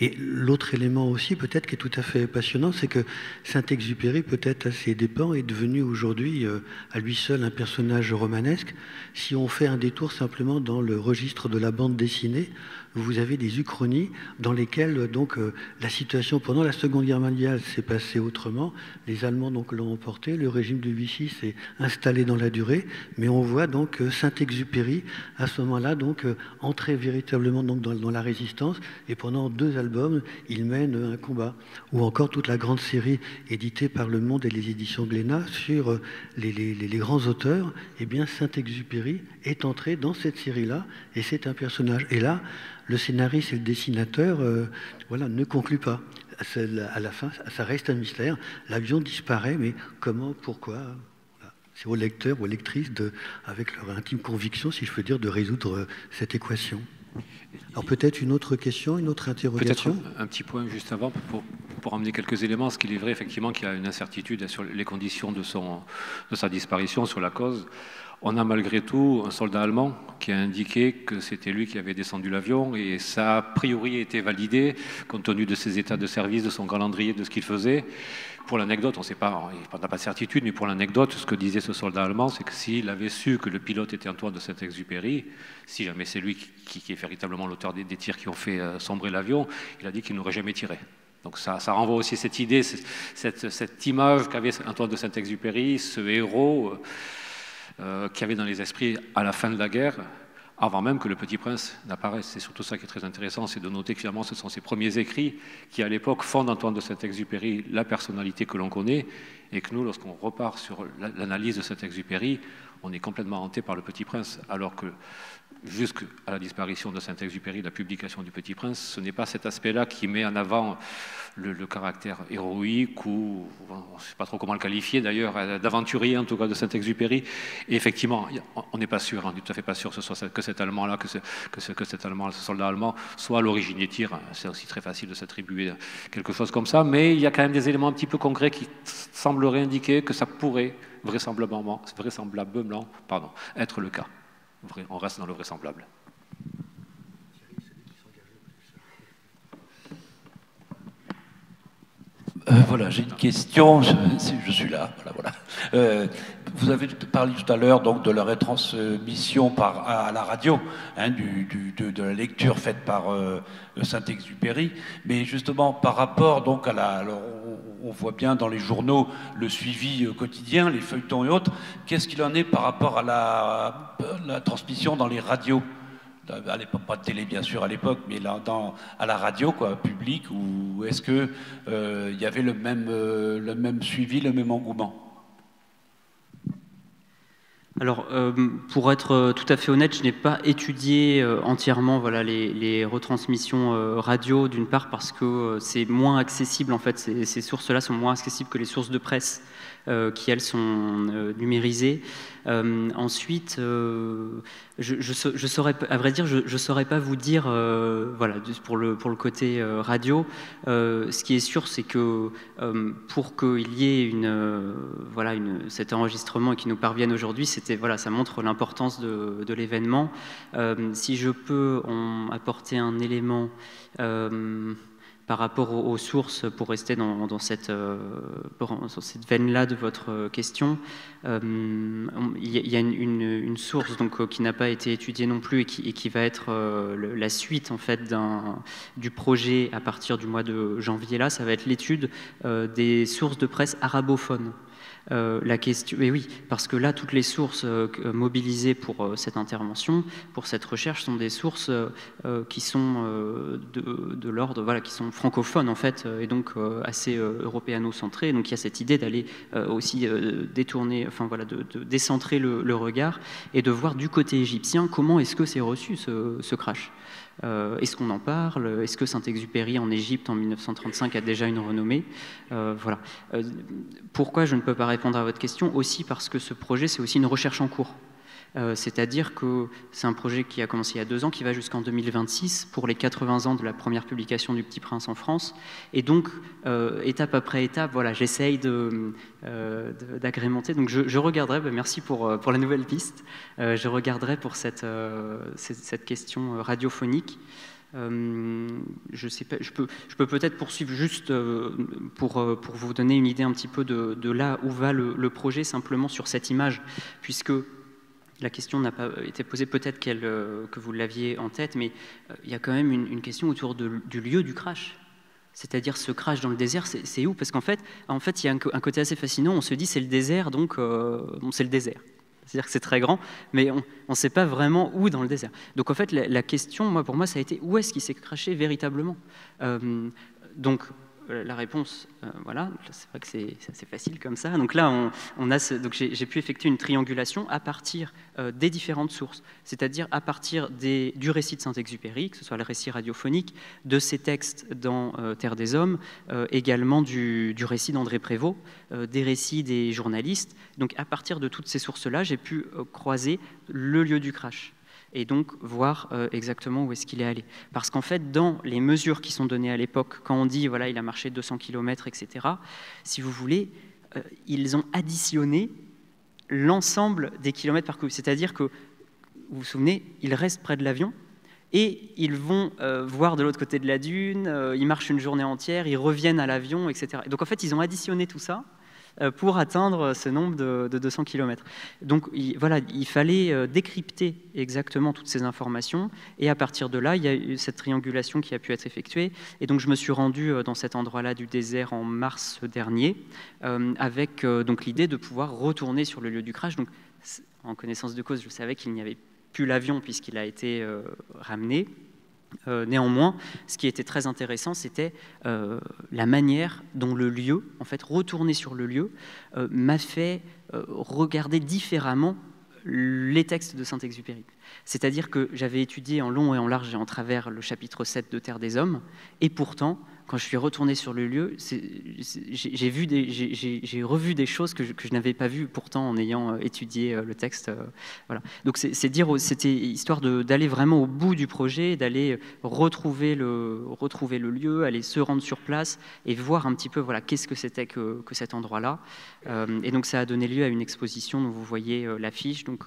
Et l'autre élément aussi, peut-être, qui est tout à fait passionnant, c'est que Saint-Exupéry, peut-être à ses dépens, est devenu aujourd'hui, à lui seul, un personnage romanesque. Si on fait un détour simplement dans le registre de la bande dessinée, vous avez des uchronies dans lesquelles donc la situation pendant la Seconde Guerre mondiale s'est passée autrement. Les Allemands donc l'ont emporté, le régime de Vichy s'est installé dans la durée, mais on voit donc Saint-Exupéry à ce moment-là donc entrer véritablement donc dans la résistance, et pendant 2 albums il mène un combat. Ou encore toute la grande série éditée par Le Monde et les éditions Glénat sur les grands auteurs. Eh bien Saint-Exupéry est entré dans cette série-là et c'est un personnage. Et là, le scénariste et le dessinateur voilà, ne concluent pas. À la fin, ça reste un mystère. L'avion disparaît, mais comment, pourquoi voilà. C'est aux lecteurs, aux lectrices, avec leur intime conviction, si je peux dire, de résoudre cette équation. Alors peut-être une autre question, une autre interrogation. Peut-être un petit point juste avant pour emmener quelques éléments. Ce qu'il est vrai effectivement qu'il y a une incertitude sur les conditions de sa disparition, sur la cause. On a malgré tout un soldat allemand qui a indiqué que c'était lui qui avait descendu l'avion, et ça a a priori été validé compte tenu de ses états de service, de son calendrier, de ce qu'il faisait. Pour l'anecdote, on ne sait pas, on n'a pas de certitude, mais pour l'anecdote, ce que disait ce soldat allemand, c'est que s'il avait su que le pilote était Antoine de Saint-Exupéry, si jamais c'est lui qui est véritablement l'auteur des tirs qui ont fait sombrer l'avion, il a dit qu'il n'aurait jamais tiré. Donc ça renvoie aussi cette idée, cette image qu'avait Antoine de Saint-Exupéry, ce héros qu'il y avait dans les esprits à la fin de la guerre, avant même que le Petit Prince n'apparaisse. C'est surtout ça qui est très intéressant, c'est de noter que finalement ce sont ses premiers écrits qui à l'époque font d'Antoine de Saint-Exupéry la personnalité que l'on connaît, et que nous, lorsqu'on repart sur l'analyse de Saint-Exupéry, on est complètement hanté par le Petit Prince, alors que jusqu'à la disparition de Saint-Exupéry, la publication du Petit Prince, ce n'est pas cet aspect-là qui met en avant le caractère héroïque, ou on ne sait pas trop comment le qualifier d'ailleurs, d'aventurier en tout cas de Saint-Exupéry. Et effectivement, on n'est pas sûr, on n'est tout à fait pas sûr que cet Allemand-là, que cet Allemand, ce soldat allemand, soit à l'origine des tirs. C'est aussi très facile de s'attribuer quelque chose comme ça, mais il y a quand même des éléments un petit peu concrets qui sembleraient indiquer que ça pourrait vraisemblablement être le cas. On reste dans le vraisemblable. Voilà, j'ai une question. Je suis là. Voilà. Vous avez parlé tout à l'heure donc de la retransmission à la radio, hein, de la lecture faite par Saint-Exupéry, mais justement par rapport donc alors, on voit bien dans les journaux le suivi quotidien, les feuilletons et autres. Qu'est-ce qu'il en est par rapport à la transmission dans les radios? À l'époque, pas de télé bien sûr à l'époque, mais à la radio quoi, publique, ou est-ce que y avait le même suivi, le même engouement? Alors, pour être tout à fait honnête, je n'ai pas étudié entièrement voilà, les retransmissions radio, d'une part parce que c'est moins accessible, en fait, ces sources-là sont moins accessibles que les sources de presse qui, elles, sont numérisées. Ensuite, je saurais, à vrai dire, je saurais pas vous dire, voilà, pour le côté radio. Ce qui est sûr, c'est que pour qu'il y ait voilà, cet enregistrement et qui nous parvienne aujourd'hui, voilà, ça montre l'importance de l'événement. Si je peux apporter un élément par rapport aux sources, pour rester dans cette veine-là de votre question, il y a une source donc, qui n'a pas été étudiée non plus et qui va être la suite en fait, du projet à partir du mois de janvier. Là, ça va être l'étude des sources de presse arabophones. La question, et oui, parce que là, toutes les sources mobilisées pour cette intervention, pour cette recherche, sont des sources qui sont de l'ordre, voilà, qui sont francophones en fait, et donc assez européano-centrées. Donc il y a cette idée d'aller aussi détourner, enfin voilà, de décentrer le regard et de voir du côté égyptien comment est-ce que c'est reçu ce crash. Est-ce qu'on en parle? Est-ce que Saint-Exupéry en Égypte en 1935 a déjà une renommée? Voilà. Pourquoi je ne peux pas répondre à votre question? Aussi parce que ce projet, c'est aussi une recherche en cours. C'est-à-dire que c'est un projet qui a commencé il y a 2 ans, qui va jusqu'en 2026 pour les 80 ans de la première publication du Petit Prince en France. Et donc, étape après étape, voilà, j'essaye d'agrémenter. Donc, je regarderai, merci pour la nouvelle piste, je regarderai pour cette question radiophonique. Je sais pas, je peux peut-être poursuivre juste pour vous donner une idée un petit peu de là où va le projet, simplement sur cette image, puisque la question n'a pas été posée, peut-être que vous l'aviez en tête, mais il y a quand même une question autour du lieu du crash. C'est-à-dire ce crash dans le désert, c'est où? Parce qu'en fait, il y a un côté assez fascinant, on se dit c'est le désert, donc c'est le désert. C'est-à-dire que c'est très grand, mais on ne sait pas vraiment où dans le désert. Donc en fait, la question, pour moi, ça a été où est-ce qu'il s'est crashé véritablement? Donc la réponse, voilà, c'est vrai que c'est assez facile comme ça. Donc là, donc j'ai pu effectuer une triangulation à partir des différentes sources, c'est-à-dire à partir du récit de Saint-Exupéry, que ce soit le récit radiophonique, de ses textes dans Terre des Hommes, également du récit d'André Prévost, des récits des journalistes. Donc à partir de toutes ces sources-là, j'ai pu croiser le lieu du crash et donc voir exactement où est-ce qu'il est allé. Parce qu'en fait, dans les mesures qui sont données à l'époque, quand on dit voilà, il a marché 200 km, etc., si vous voulez, ils ont additionné l'ensemble des kilomètres parcourus. C'est-à-dire que, vous vous souvenez, ils restent près de l'avion et ils vont voir de l'autre côté de la dune, ils marchent une journée entière, ils reviennent à l'avion, etc. Donc en fait, ils ont additionné tout ça pour atteindre ce nombre de 200 km. Donc voilà, il fallait décrypter exactement toutes ces informations, et à partir de là, il y a eu cette triangulation qui a pu être effectuée, et donc je me suis rendu dans cet endroit-là du désert en mars dernier, avec donc l'idée de pouvoir retourner sur le lieu du crash. Donc en connaissance de cause, je savais qu'il n'y avait plus l'avion puisqu'il a été ramené. Néanmoins, ce qui était très intéressant, c'était la manière dont le lieu, en fait, retourner sur le lieu, m'a fait regarder différemment les textes de Saint-Exupéry. C'est-à-dire que j'avais étudié en long et en large et en travers le chapitre 7 de Terre des Hommes, et pourtant, quand je suis retourné sur le lieu, j'ai revu des choses que je n'avais pas vues pourtant en ayant étudié le texte. Voilà. Donc c'était histoire d'aller vraiment au bout du projet, d'aller retrouver le lieu, aller se rendre sur place et voir un petit peu voilà, qu'est-ce que c'était que cet endroit-là. Et donc ça a donné lieu à une exposition dont vous voyez l'affiche. Donc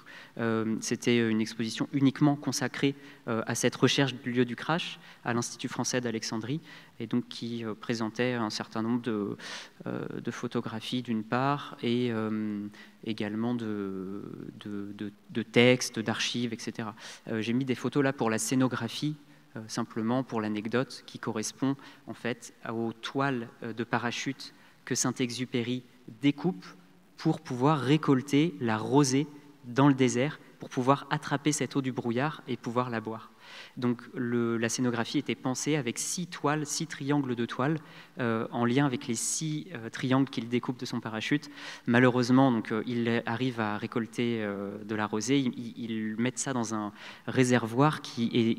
c'était une exposition uniquement consacrée à cette recherche du lieu du crash à l'Institut français d'Alexandrie. Et donc donc qui présentait un certain nombre de photographies d'une part et également de textes, d'archives, etc. J'ai mis des photos là pour la scénographie, simplement pour l'anecdote, qui correspond en fait aux toiles de parachute que Saint-Exupéry découpe pour pouvoir récolter la rosée dans le désert, pour pouvoir attraper cette eau du brouillard et pouvoir la boire. Donc la scénographie était pensée avec 6 toiles, 6 triangles de toiles, en lien avec les 6 triangles qu'il découpe de son parachute. Malheureusement, donc, il arrive à récolter de la rosée. Ils mettent ça dans un réservoir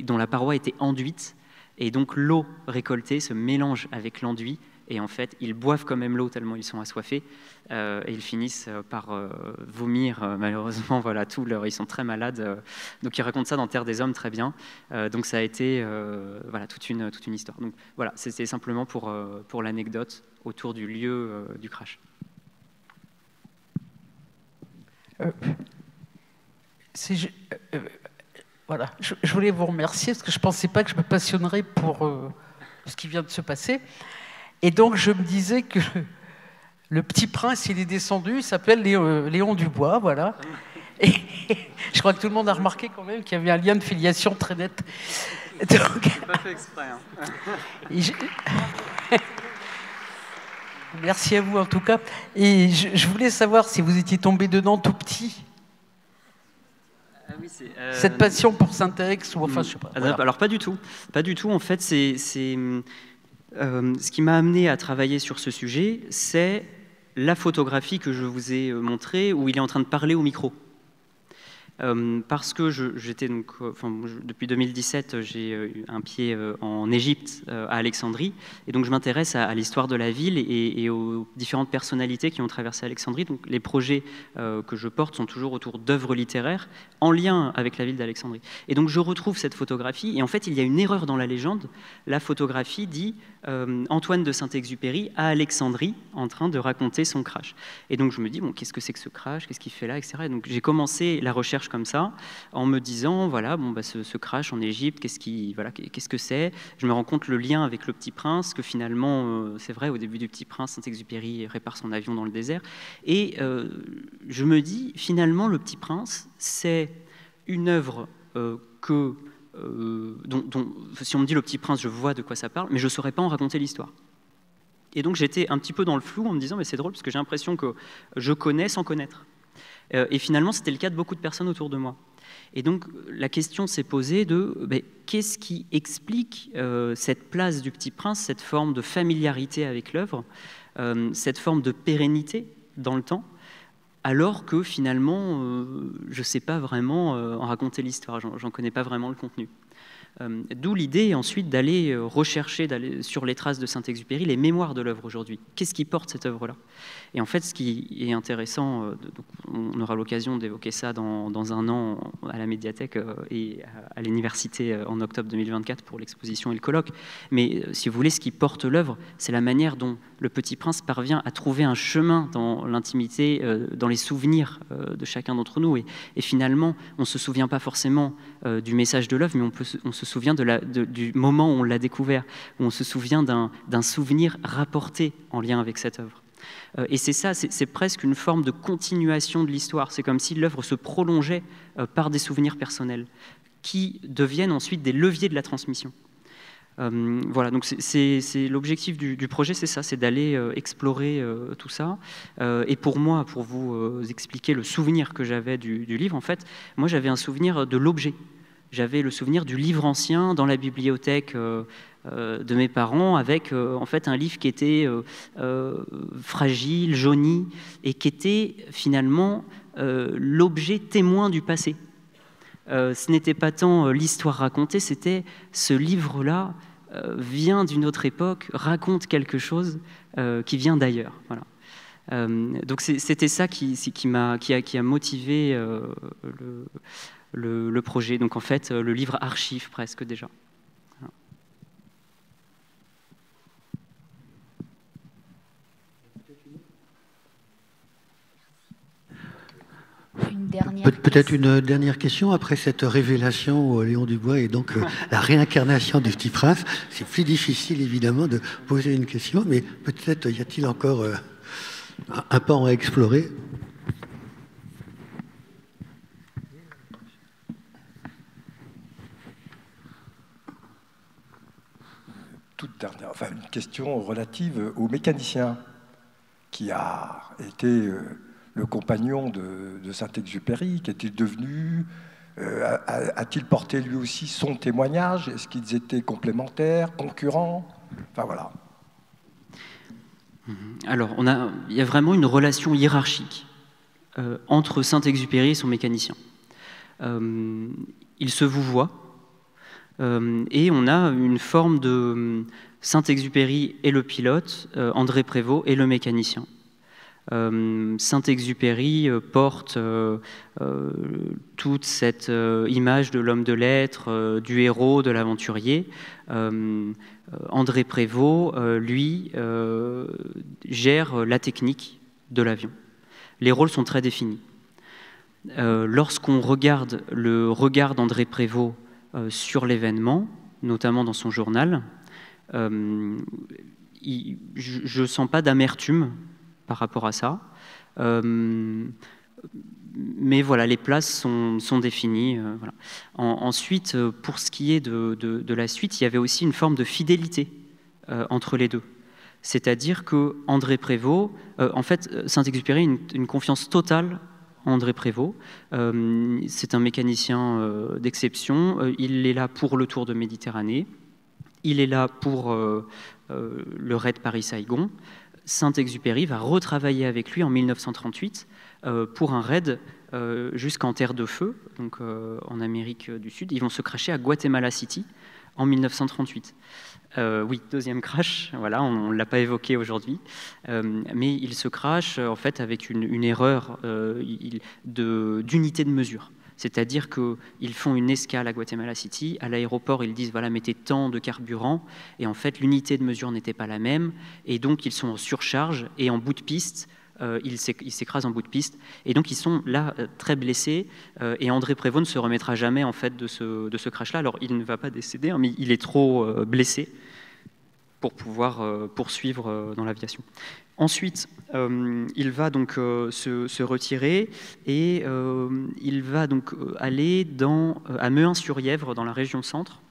dont la paroi était enduite, et donc l'eau récoltée se mélange avec l'enduit. Et en fait, ils boivent quand même l'eau tellement ils sont assoiffés, et ils finissent par vomir, malheureusement, voilà, ils sont très malades. Donc ils racontent ça dans Terre des Hommes très bien. Donc ça a été voilà, toute une histoire. Donc voilà, c'était simplement pour l'anecdote autour du lieu du crash. Voilà, je voulais vous remercier parce que je ne pensais pas que je me passionnerais pour ce qui vient de se passer. Et donc, je me disais que le petit prince, il est descendu, il s'appelle Léon Dubois, voilà. Et je crois que tout le monde a remarqué quand même qu'il y avait un lien de filiation très net. Donc, c'est pas fait exprès. Merci à vous en tout cas. Et je voulais savoir si vous étiez tombé dedans tout petit. Ah oui, cette passion pour Saint-Ex ou enfin, je sais pas. Voilà. Alors pas du tout. Pas du tout. En fait, ce qui m'a amené à travailler sur ce sujet, c'est la photographie que je vous ai montrée où il est en train de parler au micro. Parce que j'étais donc, depuis 2017, j'ai eu un pied en Égypte, à Alexandrie, et donc je m'intéresse à l'histoire de la ville et aux différentes personnalités qui ont traversé Alexandrie. Donc les projets que je porte sont toujours autour d'œuvres littéraires en lien avec la ville d'Alexandrie. Et donc je retrouve cette photographie, et en fait il y a une erreur dans la légende. La photographie dit Antoine de Saint-Exupéry à Alexandrie en train de raconter son crash. Et donc je me dis, bon, qu'est-ce que c'est que ce crash, qu'est-ce qu'il fait là, etc. Et donc j'ai commencé la recherche comme ça, en me disant, voilà, bon, bah, ce crash en Égypte, qu'est-ce que c'est? Je me rends compte le lien avec le Petit Prince, que finalement, c'est vrai, au début du Petit Prince, Saint-Exupéry répare son avion dans le désert. Et je me dis, finalement, le Petit Prince, c'est une œuvre dont, si on me dit le Petit Prince, je vois de quoi ça parle, mais je ne saurais pas en raconter l'histoire. Et donc j'étais un petit peu dans le flou en me disant, mais c'est drôle, parce que j'ai l'impression que je connais sans connaître. Et finalement, c'était le cas de beaucoup de personnes autour de moi. Et donc, la question s'est posée de qu'est-ce qui explique cette place du Petit Prince, cette forme de familiarité avec l'œuvre, cette forme de pérennité dans le temps, alors que finalement, je ne sais pas vraiment en raconter l'histoire, j'en connais pas vraiment le contenu. D'où l'idée ensuite d'aller rechercher sur les traces de Saint-Exupéry les mémoires de l'œuvre aujourd'hui. Qu'est-ce qui porte cette œuvre-là? Et en fait, ce qui est intéressant, on aura l'occasion d'évoquer ça dans un an à la médiathèque et à l'université en octobre 2024 pour l'exposition et le colloque. Mais si vous voulez, ce qui porte l'œuvre, c'est la manière dont le Petit Prince parvient à trouver un chemin dans l'intimité, dans les souvenirs de chacun d'entre nous. Et finalement, on ne se souvient pas forcément du message de l'œuvre, mais on se souvient du moment où on l'a découvert, où on se souvient d'un souvenir rapporté en lien avec cette œuvre. Et c'est ça, c'est presque une forme de continuation de l'histoire. C'est comme si l'œuvre se prolongeait par des souvenirs personnels qui deviennent ensuite des leviers de la transmission. Voilà, donc c'est l'objectif du projet, c'est ça, c'est d'aller explorer tout ça. Et pour moi, pour vous expliquer le souvenir que j'avais du livre, en fait, moi j'avais un souvenir de l'objet. J'avais le souvenir du livre ancien dans la bibliothèque de mes parents, avec en fait un livre qui était fragile, jauni, et qui était finalement l'objet témoin du passé. Ce n'était pas tant l'histoire racontée, c'était ce livre-là vient d'une autre époque, raconte quelque chose qui vient d'ailleurs. Voilà. Donc c'était ça qui a motivé le projet. Donc en fait, le livre archive presque déjà. Une dernière Peut-être une dernière question après cette révélation au Léon Dubois et donc la réincarnation du Petit Prince. C'est plus difficile évidemment de poser une question, mais peut-être y a-t-il encore un pan à explorer. Toute dernière, enfin une question relative au mécanicien qui a été le compagnon de Saint-Exupéry, qu'est-il devenu? A-t-il porté lui aussi son témoignage? Est-ce qu'ils étaient complémentaires, concurrents? Enfin voilà. Alors, il y a vraiment une relation hiérarchique entre Saint-Exupéry et son mécanicien. Ils se vouvoient et on a une forme de Saint-Exupéry et le pilote, André Prévost et le mécanicien. Saint-Exupéry porte toute cette image de l'homme de lettres, du héros, de l'aventurier. André Prévost, lui, gère la technique de l'avion. Les rôles sont très définis. Lorsqu'on regarde le regard d'André Prévost sur l'événement, notamment dans son journal, je ne sens pas d'amertume par rapport à ça. Mais voilà, les places sont définies. Voilà. Ensuite, pour ce qui est de la suite, il y avait aussi une forme de fidélité entre les deux. C'est-à-dire que André Prévost, en fait, Saint-Exupéry a une confiance totale en André Prévost. C'est un mécanicien d'exception. Il est là pour le Tour de Méditerranée. Il est là pour le raid Paris-Saigon. Saint-Exupéry va retravailler avec lui en 1938 pour un raid jusqu'en Terre de Feu, donc en Amérique du Sud. Ils vont se crasher à Guatemala City en 1938. Oui, deuxième crash, voilà, on ne l'a pas évoqué aujourd'hui, mais il se crash en fait avec une erreur d'unité de mesure. C'est-à-dire qu'ils font une escale à Guatemala City, à l'aéroport ils disent voilà mettez tant de carburant, et en fait l'unité de mesure n'était pas la même, et donc ils sont en surcharge, et en bout de piste, ils s'écrasent en bout de piste, et donc ils sont là très blessés, et André Prévost ne se remettra jamais en fait de ce crash-là. Alors il ne va pas décéder, hein, mais il est trop blessé pour pouvoir poursuivre dans l'aviation. Ensuite, il va donc se retirer et il va donc aller à Mehun-sur-Yèvre, dans la région centre,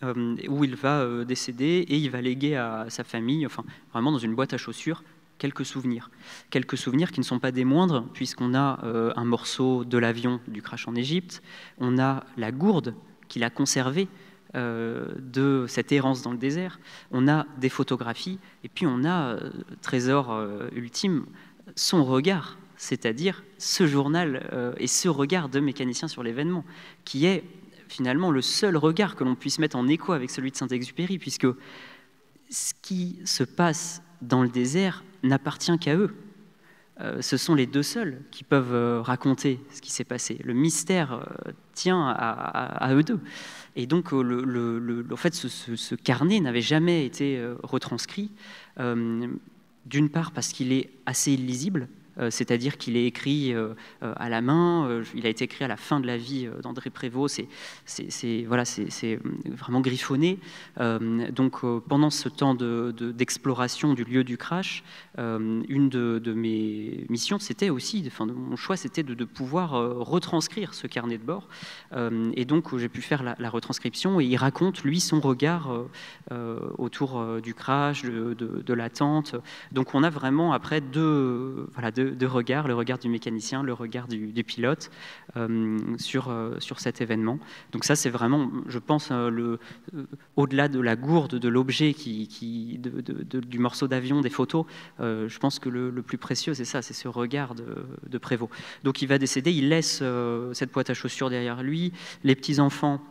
où il va décéder et il va léguer à sa famille, enfin vraiment dans une boîte à chaussures, quelques souvenirs qui ne sont pas des moindres, puisqu'on a un morceau de l'avion du crash en Égypte, on a la gourde qu'il a conservée de cette errance dans le désert, on a des photographies, et puis on a, trésor ultime, son regard, c'est-à-dire ce journal et ce regard de mécanicien sur l'événement, qui est finalement le seul regard que l'on puisse mettre en écho avec celui de Saint-Exupéry, puisque ce qui se passe dans le désert n'appartient qu'à eux. Ce sont les deux seuls qui peuvent raconter ce qui s'est passé. Le mystère tient à eux deux. Et donc, en fait, ce carnet n'avait jamais été retranscrit, d'une part parce qu'il est assez illisible, c'est-à-dire qu'il est écrit à la main, il a été écrit à la fin de la vie d'André Prévost, c'est vraiment griffonné. Donc pendant ce temps d'exploration du lieu du crash, une de mes missions, c'était aussi, mon choix, c'était de pouvoir retranscrire ce carnet de bord. Et donc j'ai pu faire la retranscription, et il raconte, lui, son regard autour du crash, de l'attente. Donc on a vraiment après deux regards, le regard du mécanicien, le regard du pilote sur cet événement. Donc ça, c'est vraiment, je pense, au-delà de la gourde, de l'objet, du morceau d'avion, des photos, je pense que le plus précieux, c'est ça, c'est ce regard de Prévost. Donc il va décéder, il laisse cette boîte à chaussures derrière lui, les petits-enfants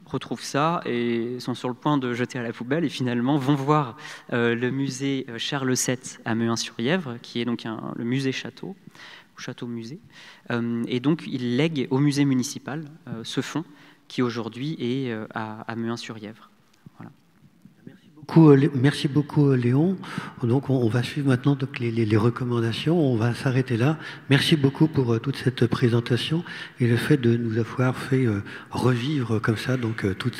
retrouvent ça et sont sur le point de jeter à la poubelle, et finalement vont voir le musée Charles VII à Mehun-sur-Yèvre, qui est donc le musée château, ou château-musée, et donc ils lèguent au musée municipal ce fonds qui aujourd'hui est à Mehun-sur-Yèvre. Voilà. Merci beaucoup. Merci beaucoup, Léon. Donc, on va suivre maintenant donc, les recommandations. On va s'arrêter là. Merci beaucoup pour toute cette présentation et le fait de nous avoir fait revivre comme ça donc, tout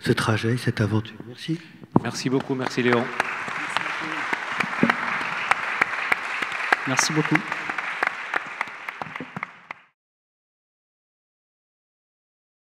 ce trajet, cette aventure. Merci. Merci beaucoup. Merci, Léon. Merci beaucoup.